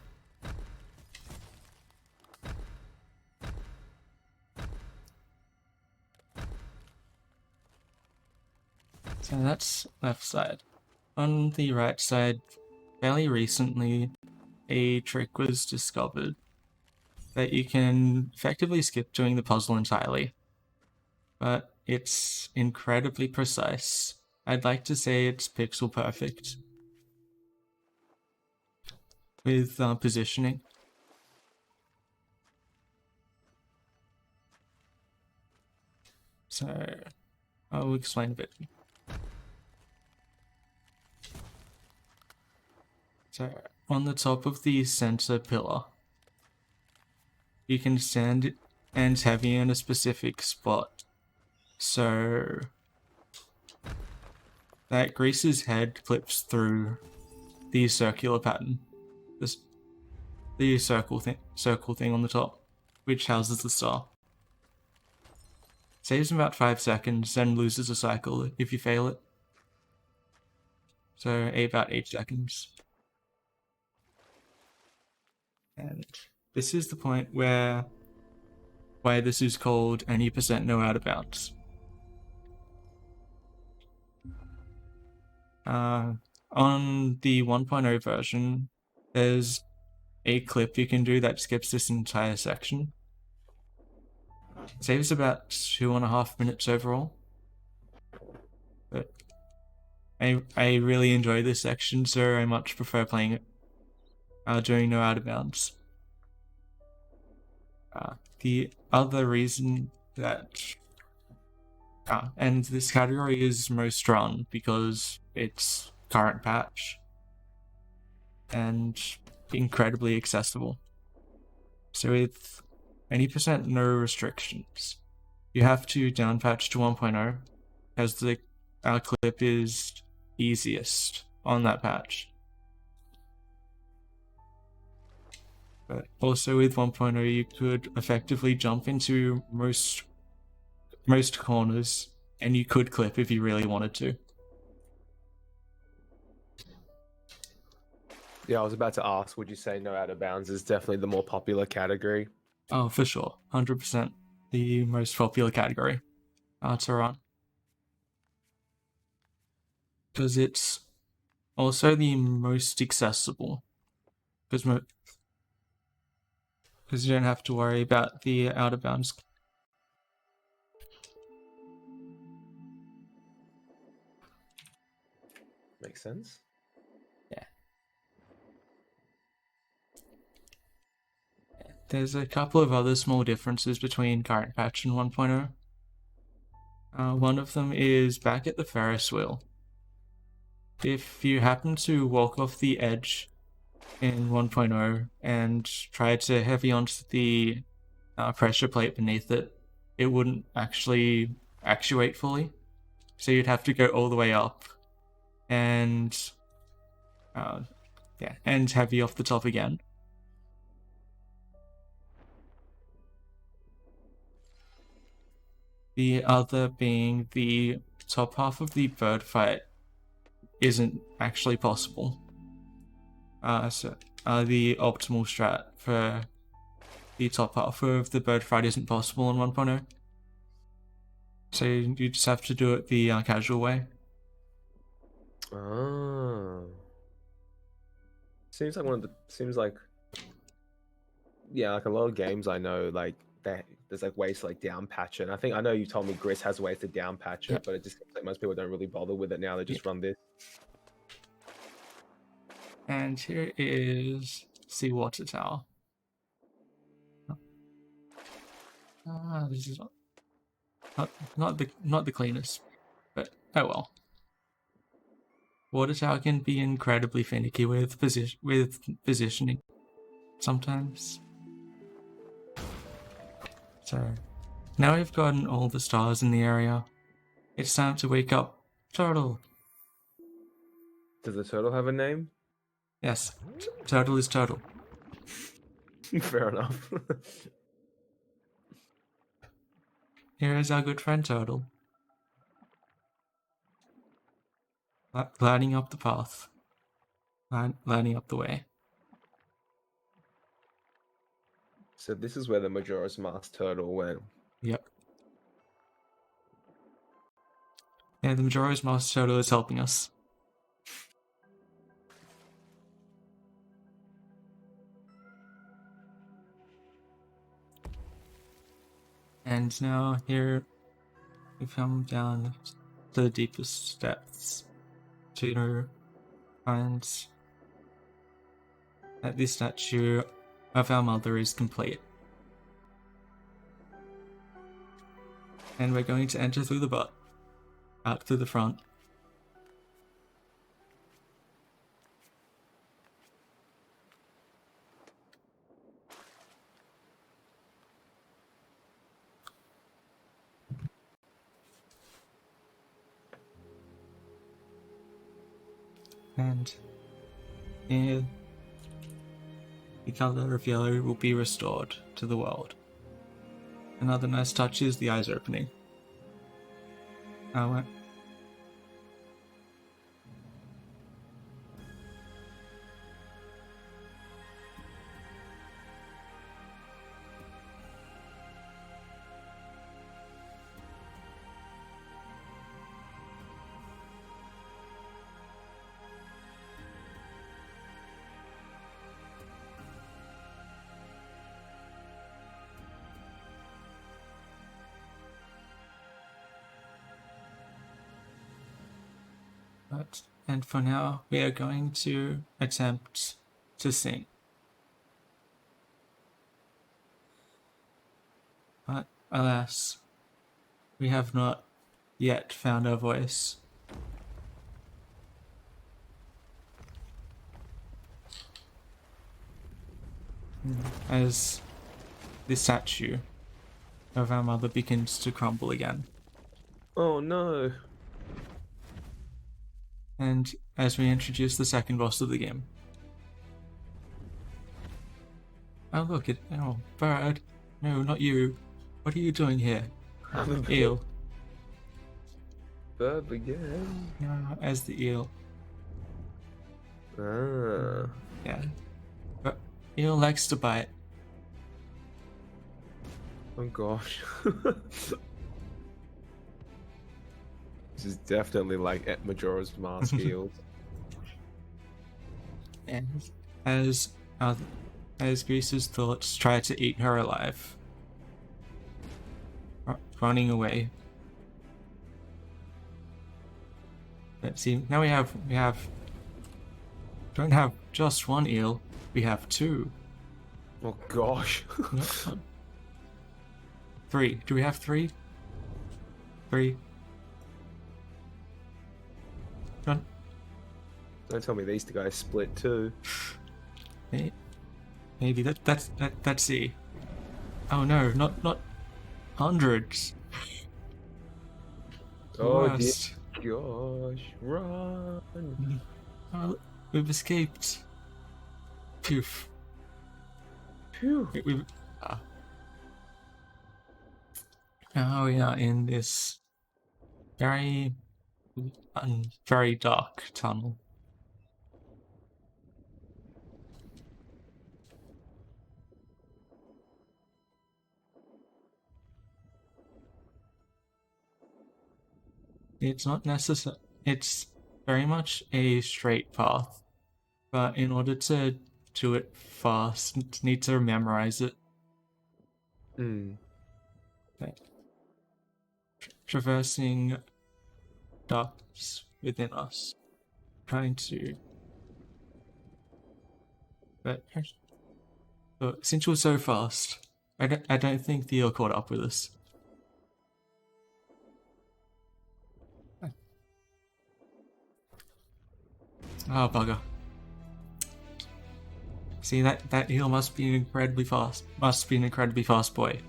So that's left side. On the right side, fairly recently, a trick was discovered that you can effectively skip doing the puzzle entirely, but it's incredibly precise. I'd like to say it's pixel perfect with positioning. So I'll explain a bit. So on the top of the center pillar, you can stand and heavy in a specific spot. So that Gris's head clips through the circular pattern. The circle thing on the top, which houses the star. Saves about 5 seconds, then loses a cycle if you fail it. So about 8 seconds. And this is the point where why this is called any percent no out of bounds. On the 1.0 version, there's a clip you can do that skips this entire section. Saves about 2.5 minutes overall. But I really enjoy this section, so I much prefer playing it during no out of bounds. The other reason that and this category is most run because it's current patch and incredibly accessible. So with any percent no restrictions, you have to down patch to 1.0 as the clip is easiest on that patch. But also with 1.0 you could effectively jump into most corners and you could clip if you really wanted to. Yeah, I was about to ask, would you say no out of bounds is definitely the more popular category? Oh, for sure. 100% the most popular category to run. Because it's also the most accessible. Because you don't have to worry about the out of bounds. Makes sense. Yeah. There's a couple of other small differences between current patch and 1.0. One of them is back at the Ferris Wheel. If you happen to walk off the edge in 1.0 and try to heavy onto the pressure plate beneath it, it wouldn't actually actuate fully. So you'd have to go all the way up and and heavy off the top again. The other being the top half of the bird fight isn't actually possible. So the optimal strat for the top half of the bird fight isn't possible in 1.0. So you just have to do it the casual way. Oh. Seems like like a lot of games I know, like they there's like ways to like down patch it. And I know you told me Gris has ways to down patch it, Yep. but it just seems like most people don't really bother with it now. They just run this. And here is Seawater Tower. This is not the cleanest, but oh well. Water Tower can be incredibly finicky with positioning sometimes. So now we've gotten all the stars in the area. It's time to wake up Turtle. Does the turtle have a name? Yes, Turtle is Turtle. Fair enough. Here is our good friend Turtle. Lighting up the path. Lighting up the way. So this is where the Majora's Mask turtle went. Yep. Yeah, the Majora's Mask Turtle is helping us. And now here we come down to the deepest depths to find that this statue of our mother is complete. And we're going to enter through the butt, out through the front. And here, the color of yellow will be restored to the world. Another nice touch is the eyes opening. And for now, we are going to attempt to sing. But alas, we have not yet found our voice. As the statue of our mother begins to crumble again. Oh no. And as we introduce the second boss of the game. Oh look, bird. No, not you. What are you doing here? Eel. Bird again. No, as the eel. Ah. Yeah. But eel likes to bite. Oh gosh. This is definitely like at Majora's Mask eels. And as Gris's thoughts try to eat her alive, running away. But see, now we don't have just one eel, we have two. Oh gosh. Three. Do we have three? Three. Run. Don't tell me these two guys split too. Maybe that's the. Oh no, not hundreds. Oh Worst. dear gosh, run! Oh, we've escaped. Poof. Phew. Now we are in this very dark tunnel. It's not necessary. It's very much a straight path, but in order to do it fast, you need to memorize it. traversing darkness within us, trying to. But since you're so fast, I don't think that you're caught up with us. Oh, bugger. See, that eel must be incredibly fast. Must be an incredibly fast boy.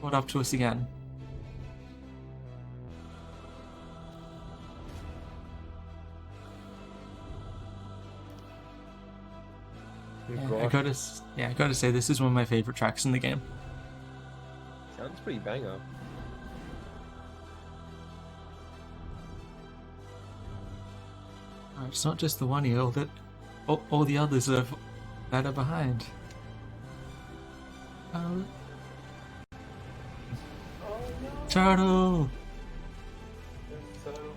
Caught up to us again. Good I gosh. gotta say, this is one of my favorite tracks in the game. Sounds pretty banger. It's not just the one eel, that all the others that are behind. Oh no! Turtle!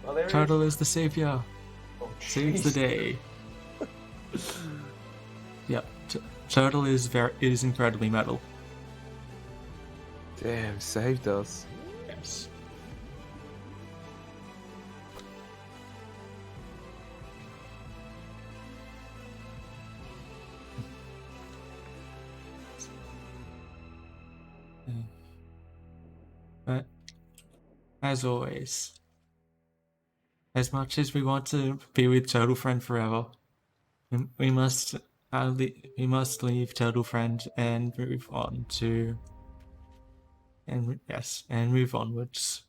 Oh, there he Turtle is. is the savior. Oh, Saves the jeez. day. Yep. Turtle is incredibly metal. Damn, saved us. Yes. But as always, as much as we want to be with Turtle Friend forever, we must leave Turtle Friend and move on to and move onwards.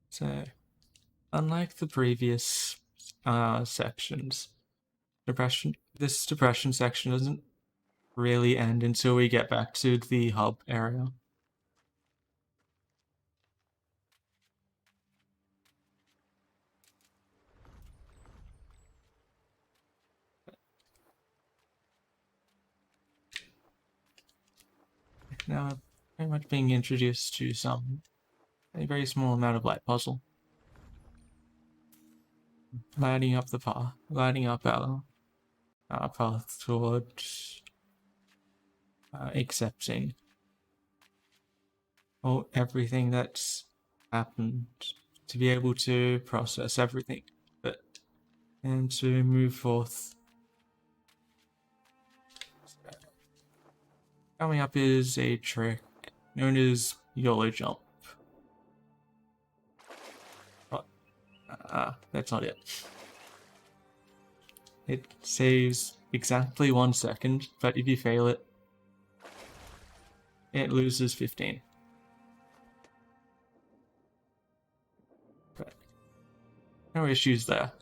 So, unlike the previous sections, this depression section doesn't really end until we get back to the hub area. Now, very much being introduced to a very small amount of light puzzle. Lighting up our path towards accepting everything that's happened, to be able to process everything, and to move forth. Coming up is a trick known as Yolo Jump. That's not it. It saves exactly 1 second, but if you fail it, it loses 15. But no issues there.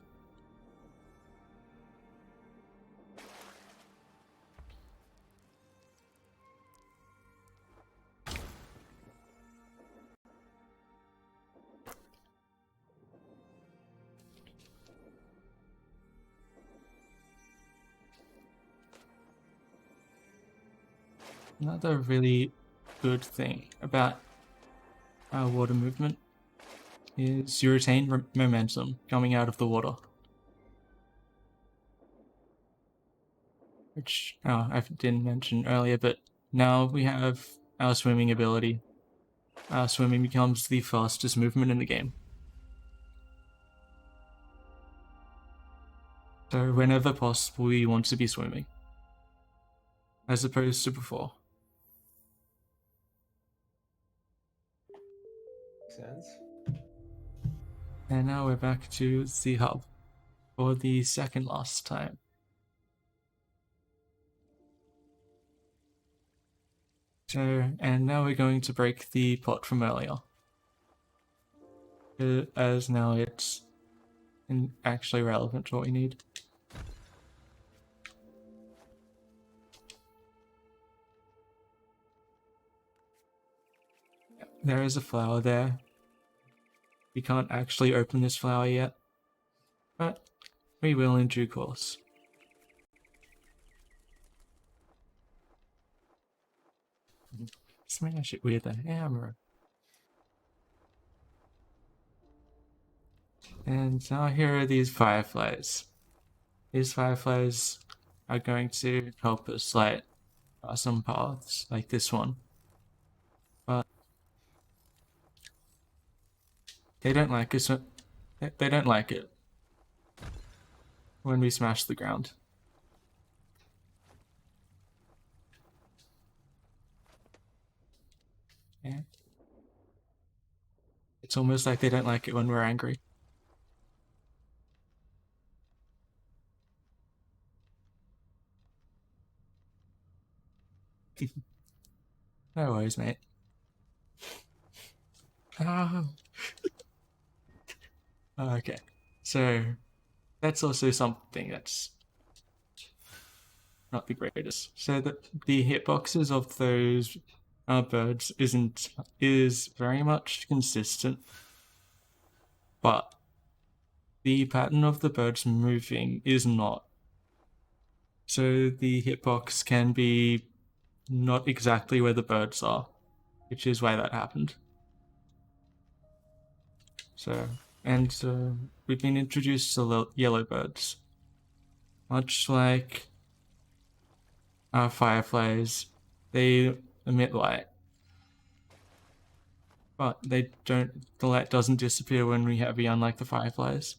Another really good thing about water movement is you retain momentum coming out of the water. Which I didn't mention earlier, but now we have our swimming ability. Swimming becomes the fastest movement in the game. So whenever possible, we want to be swimming, as opposed to before. Makes sense. And now we're back to the hub for the second last time. So, and now we're going to break the pot from earlier, as now it's actually relevant to what we need. There is a flower there. We can't actually open this flower yet, but we will in due course. Smash it with a hammer. And now here are these fireflies. These fireflies are going to help us light some paths, like this one. But they don't like us. They don't like it when we smash the ground. Yeah. It's almost like they don't like it when we're angry. No worries, mate. Ah. Okay, so that's also something that's not the greatest. So the hitboxes of those birds is very much consistent, but the pattern of the birds moving is not. So the hitbox can be not exactly where the birds are, which is why that happened. So, and we've been introduced to yellow birds. Much like fireflies, they emit light. But the light doesn't disappear when we heavy, unlike the fireflies.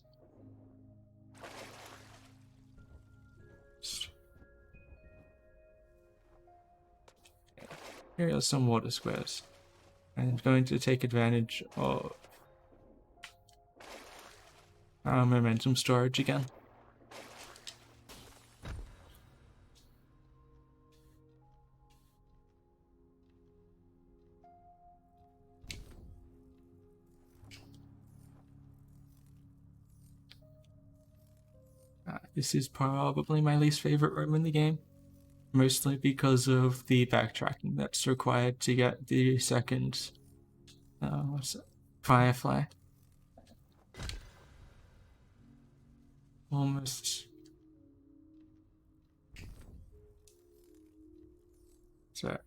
Here are some water squares. I'm going to take advantage of momentum storage again. This is probably my least favorite room in the game, mostly because of the backtracking that's required to get the second firefly. Almost. So,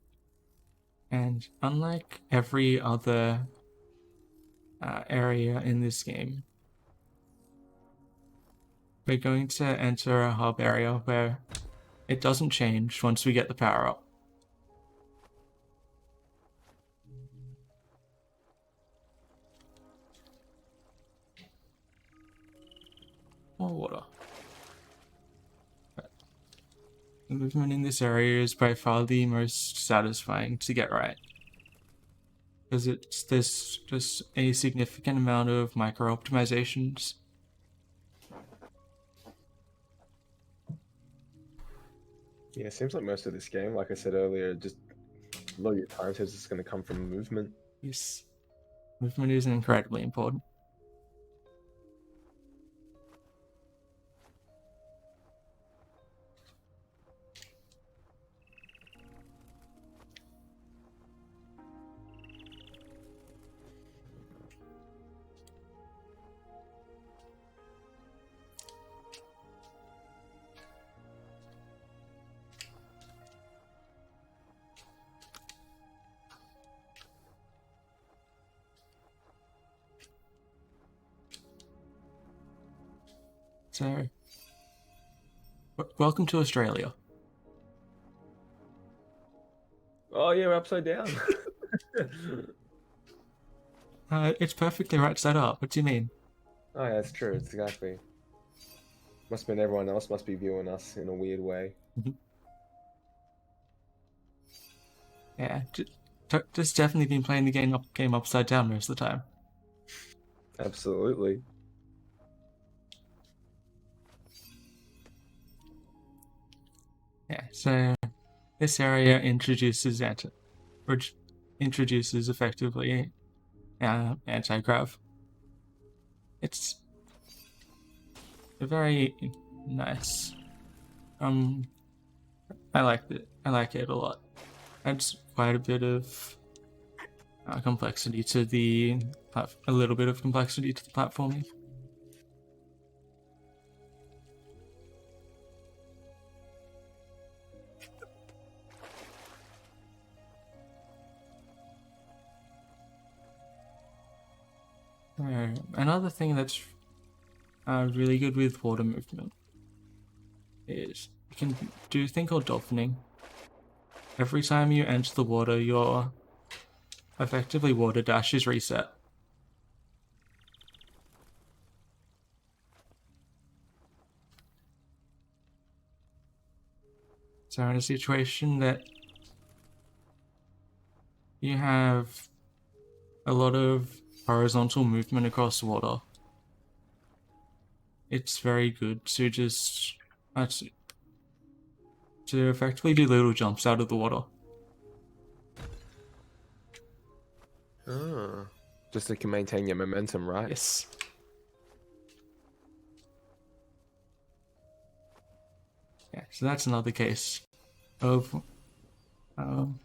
and unlike every other area in this game, we're going to enter a hub area where it doesn't change once we get the power up. More water. The movement in this area is by far the most satisfying to get right, because there's just a significant amount of micro optimizations. Yeah, it seems like most of this game, like I said earlier, just a lot of your time says it's going to come from movement. Yes, movement is incredibly important. So, welcome to Australia. Oh yeah, we're upside down. It's perfectly right set up. What do you mean? Oh yeah, that's true. It's exactly. Must mean everyone else must be viewing us in a weird way. Yeah, just definitely been playing the game upside down most of the time. Absolutely. Yeah, so this area introduces effectively anti-grav. It's very nice. I like it. I like it a lot. Adds quite a bit of complexity to a little bit of complexity to the platforming. Another thing that's really good with water movement is you can do a thing called dolphining. Every time you enter the water, your effectively water dash is reset. So in a situation that you have a lot of horizontal movement across the water, it's very good to just to effectively do little jumps out of the water. Oh. Just so you can maintain your momentum, right? Yes. Yeah, so that's another case of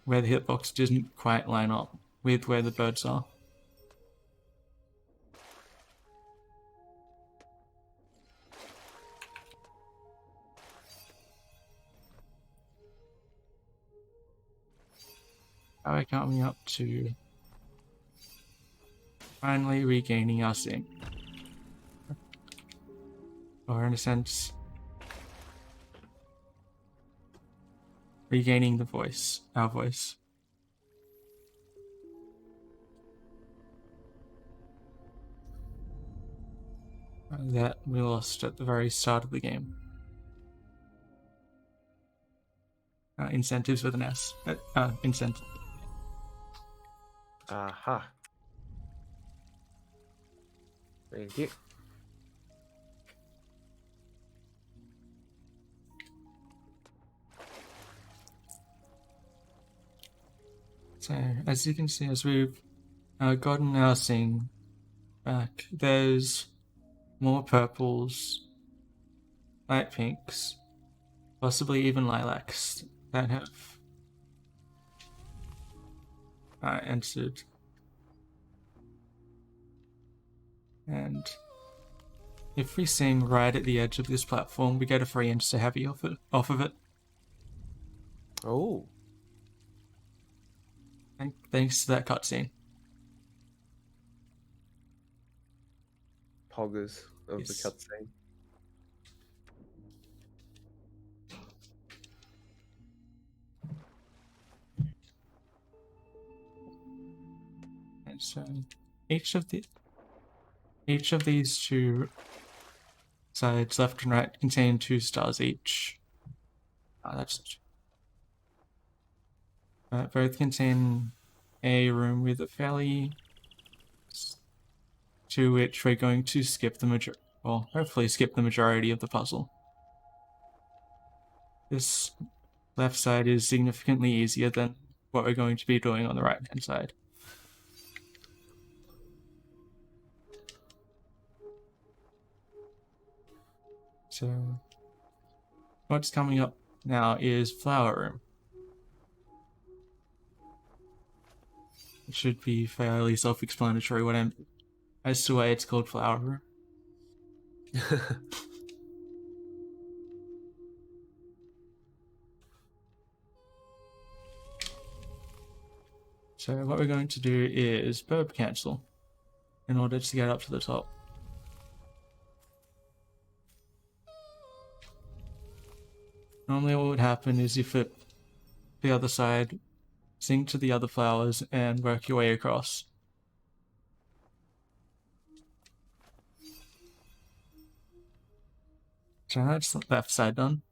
where the hitbox doesn't quite line up with where the birds are. We're coming up to finally regaining our sync. Or in a sense, regaining the voice, our voice. That we lost at the very start of the game. Incentives with an S. Incentive. Aha. Thank you. So, as you can see, as we've gotten our sing back, there's more purples, light pinks, possibly even lilacs that have entered. And if we sing right at the edge of this platform, we get a free Insta Heavy off of it. Oh. Thanks to that cutscene. Poggers of Yes. the cutscene. And so each of these two sides, left and right, contain 2 stars each. Both contain a room with a fairly, to which we're going to skip the hopefully skip the majority of the puzzle. This left side is significantly easier than what we're going to be doing on the right hand side. So what's coming up now is Flower Room. It should be fairly self-explanatory as to why it's called Flower Room. So what we're going to do is burb cancel in order to get up to the top. Normally what would happen is you flip the other side, sing to the other flowers, and work your way across. So that's the left side done.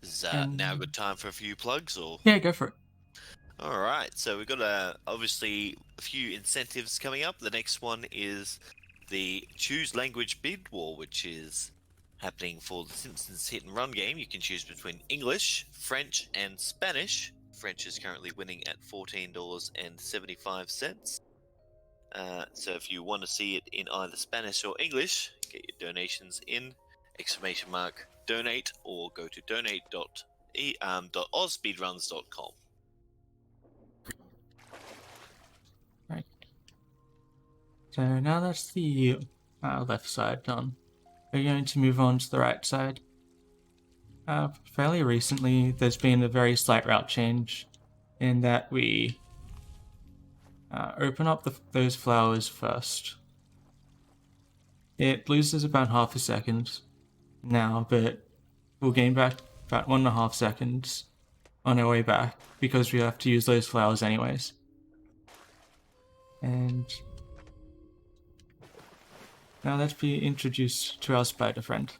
Is now a good time for a few plugs, or? Yeah, go for it. All right, so we've got obviously a few incentives coming up. The next one is the Choose Language Bid War, which is happening for the Simpsons Hit and Run game. You can choose between English, French, and Spanish. French is currently winning at $14.75. So if you want to see it in either Spanish or English, get your donations in !donate or go to donate.ozspeedruns.com. Right. So now that's the left side done. We're going to move on to the right side. Fairly recently, there's been a very slight route change in that we open up those flowers first. It loses about half a second now, but we'll gain back about 1.5 seconds on our way back because we have to use those flowers anyways. And now let's be introduced to our spider friend.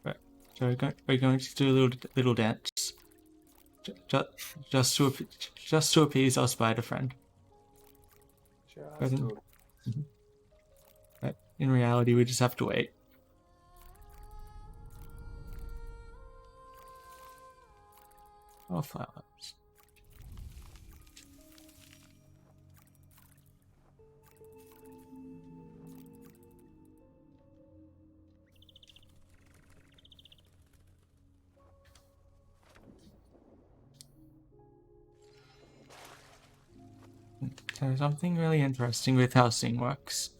Right, so we're going to do a little dance, just to appease our spider friend. Just But in reality, we just have to wait. Oh, flowers. So something really interesting with how Sing works.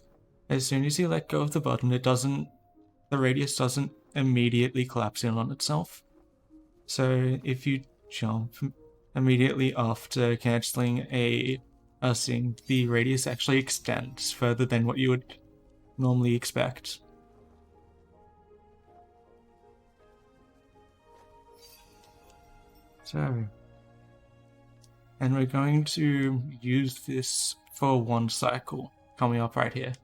As soon as you let go of the button, the radius doesn't immediately collapse in on itself. So if you jump immediately after cancelling a Sing, the radius actually extends further than what you would normally expect. So, and we're going to use this for 1 cycle coming up right here.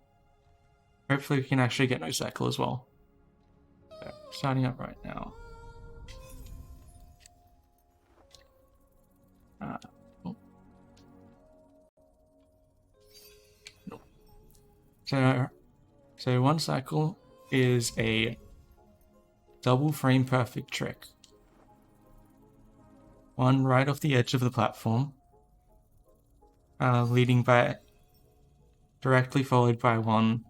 Hopefully we can actually get no cycle as well. So, starting up right now. Oh. No. So 1 cycle is a double frame perfect trick. One right off the edge of the platform, leading by directly followed by one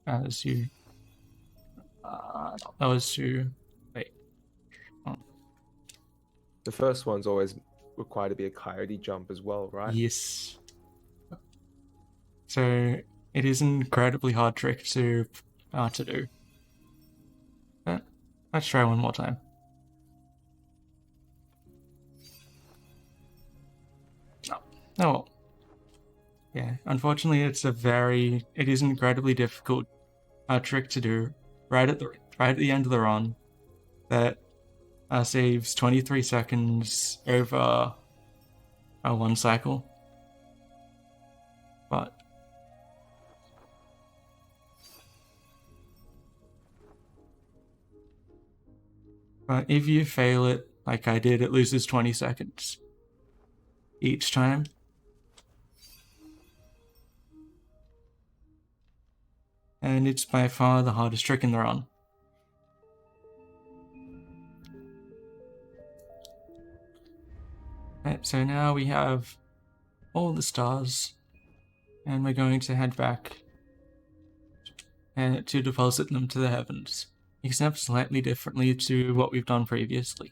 as you wait. Oh. The first one's always required to be a coyote jump as well, right? Yes. So it is an incredibly hard trick to do. But let's try one more time. Oh well. Yeah, unfortunately it is an incredibly difficult trick to do right at the end of the run that saves 23 seconds over 1 cycle. But if you fail it like I did, it loses 20 seconds each time. And it's by far the hardest trick in the run. Right, so now we have all the stars, and we're going to head back to deposit them to the heavens, except slightly differently to what we've done previously.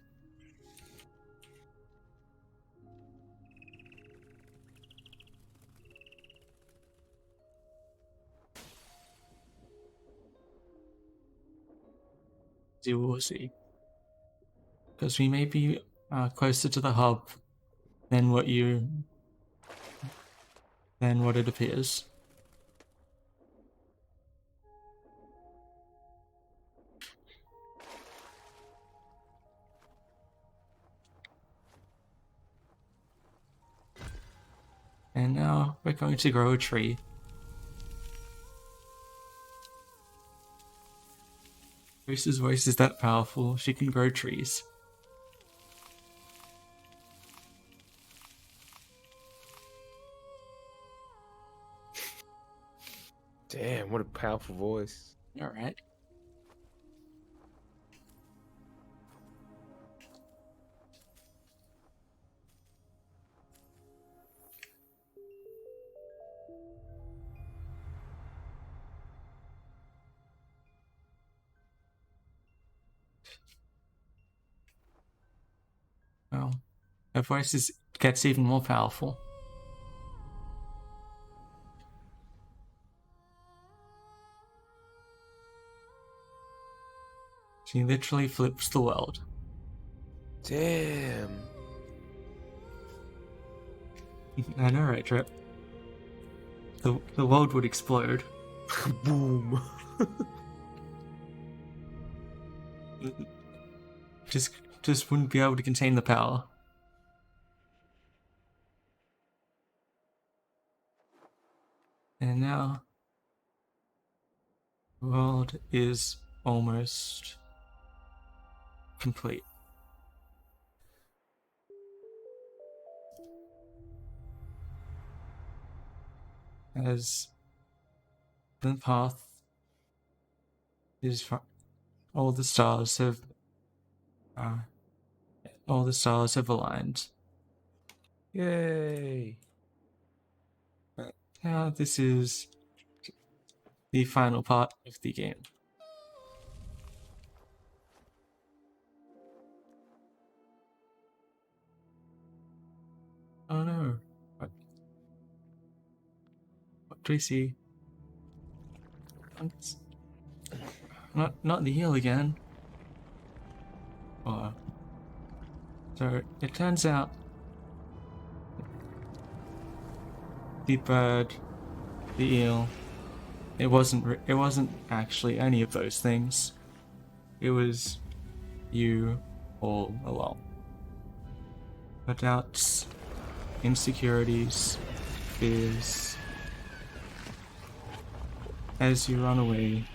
You will see. Because we may be closer to the hub than what it appears. And now we're going to grow a tree. Gris's voice is that powerful, she can grow trees. Damn, what a powerful voice. Alright. Well, her voice is gets even more powerful. She literally flips the world. Damn. I know, right, Trip? The world would explode. Boom. Just wouldn't be able to contain the power. And now the world is almost complete. As the path is all the stars have aligned. Yay. Now this is the final part of the game. Oh no. What do we see? Not the heel again. Oh. So it turns out the bird, the eel, it wasn't actually any of those things. It was you all along. Your doubts, insecurities, fears. As you run away,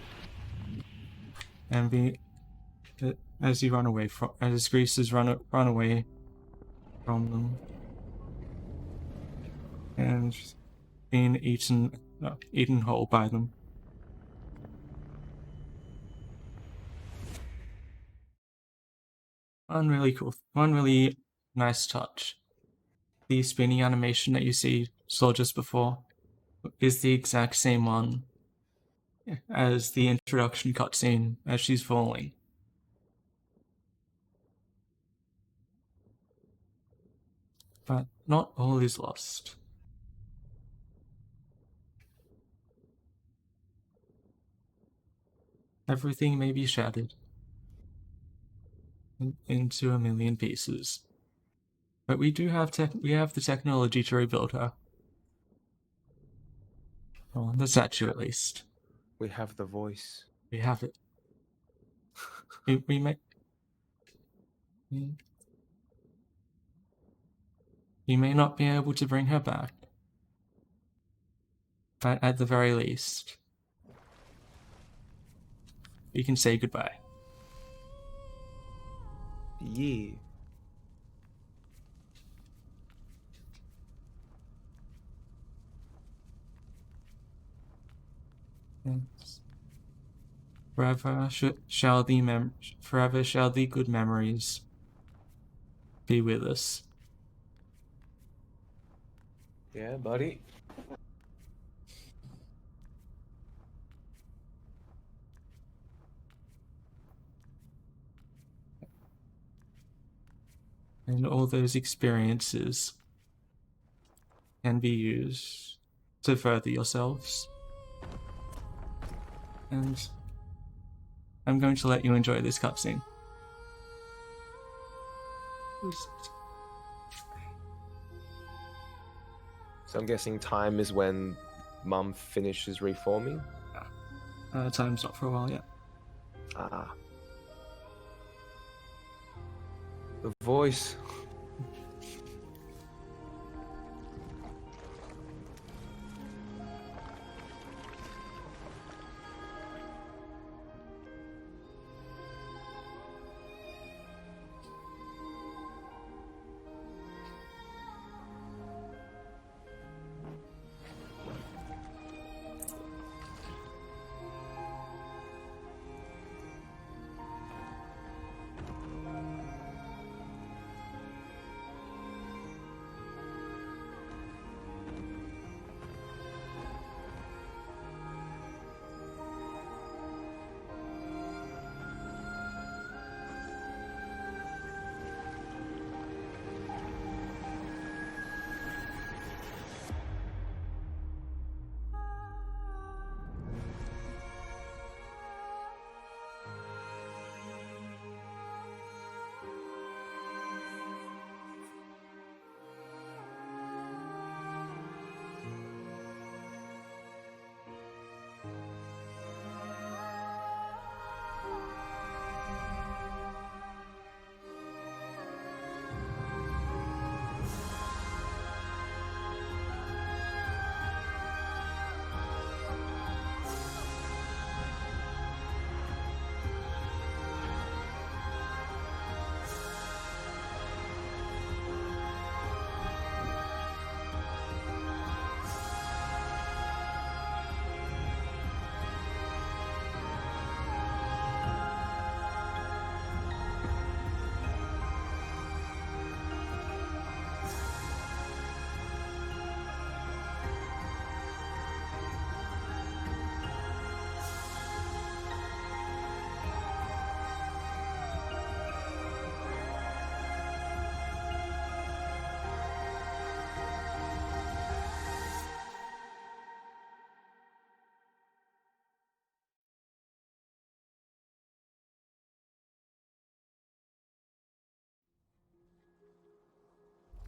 as Gris has run away from them, and being eaten whole by them. One really nice touch. The spinning animation that you saw just before is the exact same one as the introduction cutscene as she's falling. But not all is lost. Everything may be shattered into a million pieces, but we have the technology to rebuild her. Well, the statue at least. We have the voice. We have it. we may. You may not be able to bring her back, but at the very least, we can say goodbye. Yeah. Yes. Forever shall the good memories be with us. Yeah, buddy. And all those experiences can be used to further yourselves. And I'm going to let you enjoy this cutscene. So I'm guessing time is when Mum finishes reforming? Time's not for a while yet. Ah. The voice.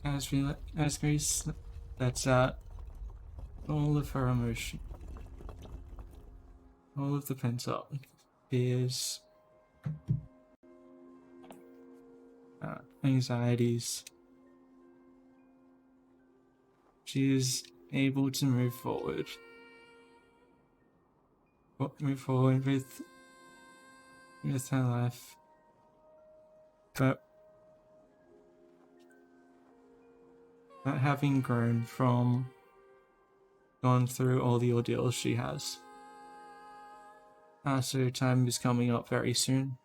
as Gris lets out all of her emotion, all of the pent-up fears, anxieties. She is able to move forward. Move forward with her life. But having grown from gone through all the ordeals she has. So time is coming up very soon.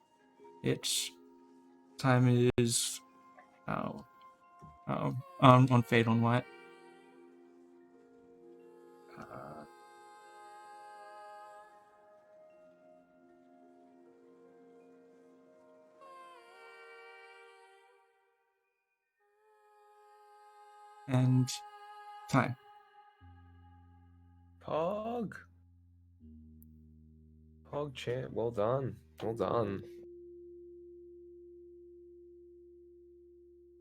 Time is on Fade on White. And time. Pog champ, well done.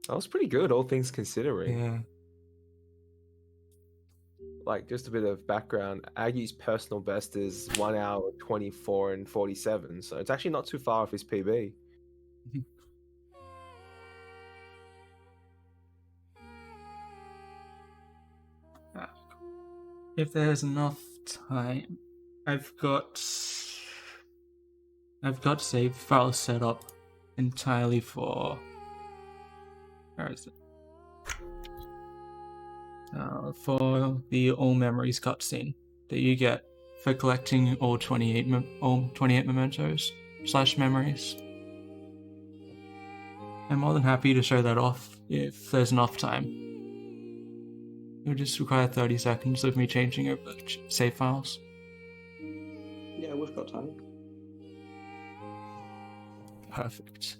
That was pretty good, all things considering. Yeah. Like, just a bit of background, Aggy's personal best is 1 hour 24 and 47, so it's actually not too far off his PB. If there's enough time, I've got save files set up entirely for. Where is it? For the all memories cutscene that you get for collecting all 28 mementos / memories. I'm more than happy to show that off if there's enough time. It would just require 30 seconds of me changing over save files. Yeah, we've got time. Perfect.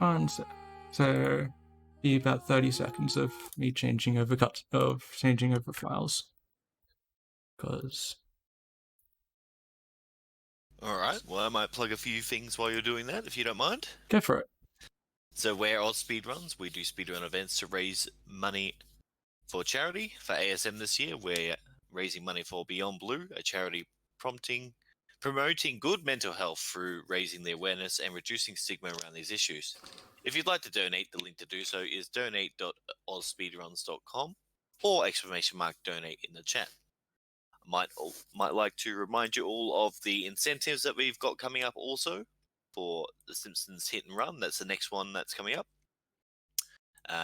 And so be about 30 seconds of me changing over files. Because Alright, well, I might plug a few things while you're doing that, if you don't mind. go for it. So we're Odd Speedruns. We do speedrun events to raise money for charity. For ASM this year, we're raising money for Beyond Blue, a charity promoting good mental health through raising the awareness and reducing stigma around these issues. If you'd like to donate, the link to do so is donate.ozspeedruns.com or !donate in the chat. Might like to remind you all of the incentives that we've got coming up also for The Simpsons Hit and Run. That's the next one that's coming up.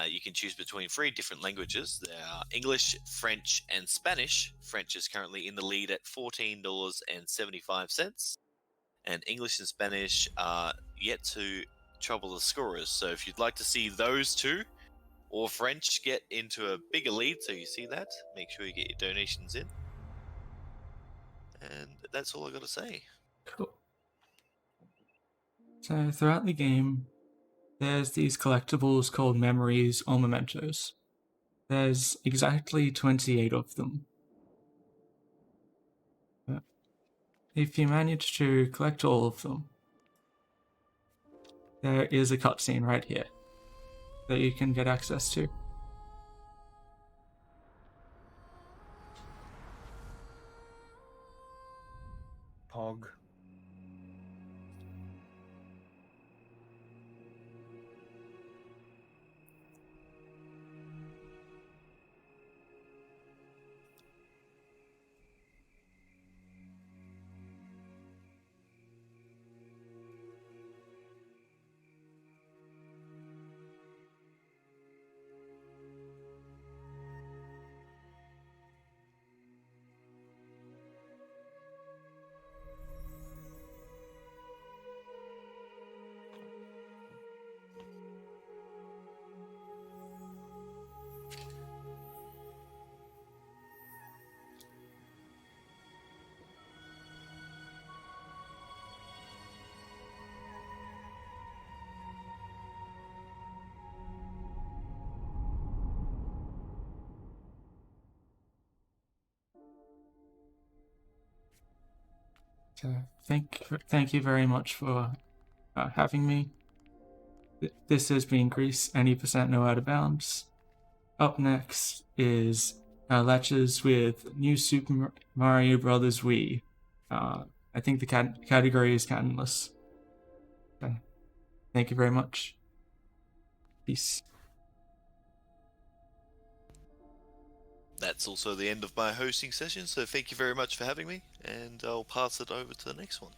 You can choose between 3 different languages. There are English, French, and Spanish. French is currently in the lead at $14.75, and English and Spanish are yet to trouble the scorers. So if you'd like to see those 2 or French get into a bigger lead, so you see that, make sure you get your donations in. And that's all I got to say. Cool. So throughout the game, there's these collectibles called memories or mementos. There's exactly 28 of them. If you manage to collect all of them, there is a cutscene right here that you can get access to. Pog. So thank you very much for having me. This has been Gris, any percent no out of bounds. Up next is Lectures with New Super Mario Brothers Wii. I think the category is canonless. Okay. Thank you very much. Peace. That's also the end of my hosting session, so thank you very much for having me, and I'll pass it over to the next one.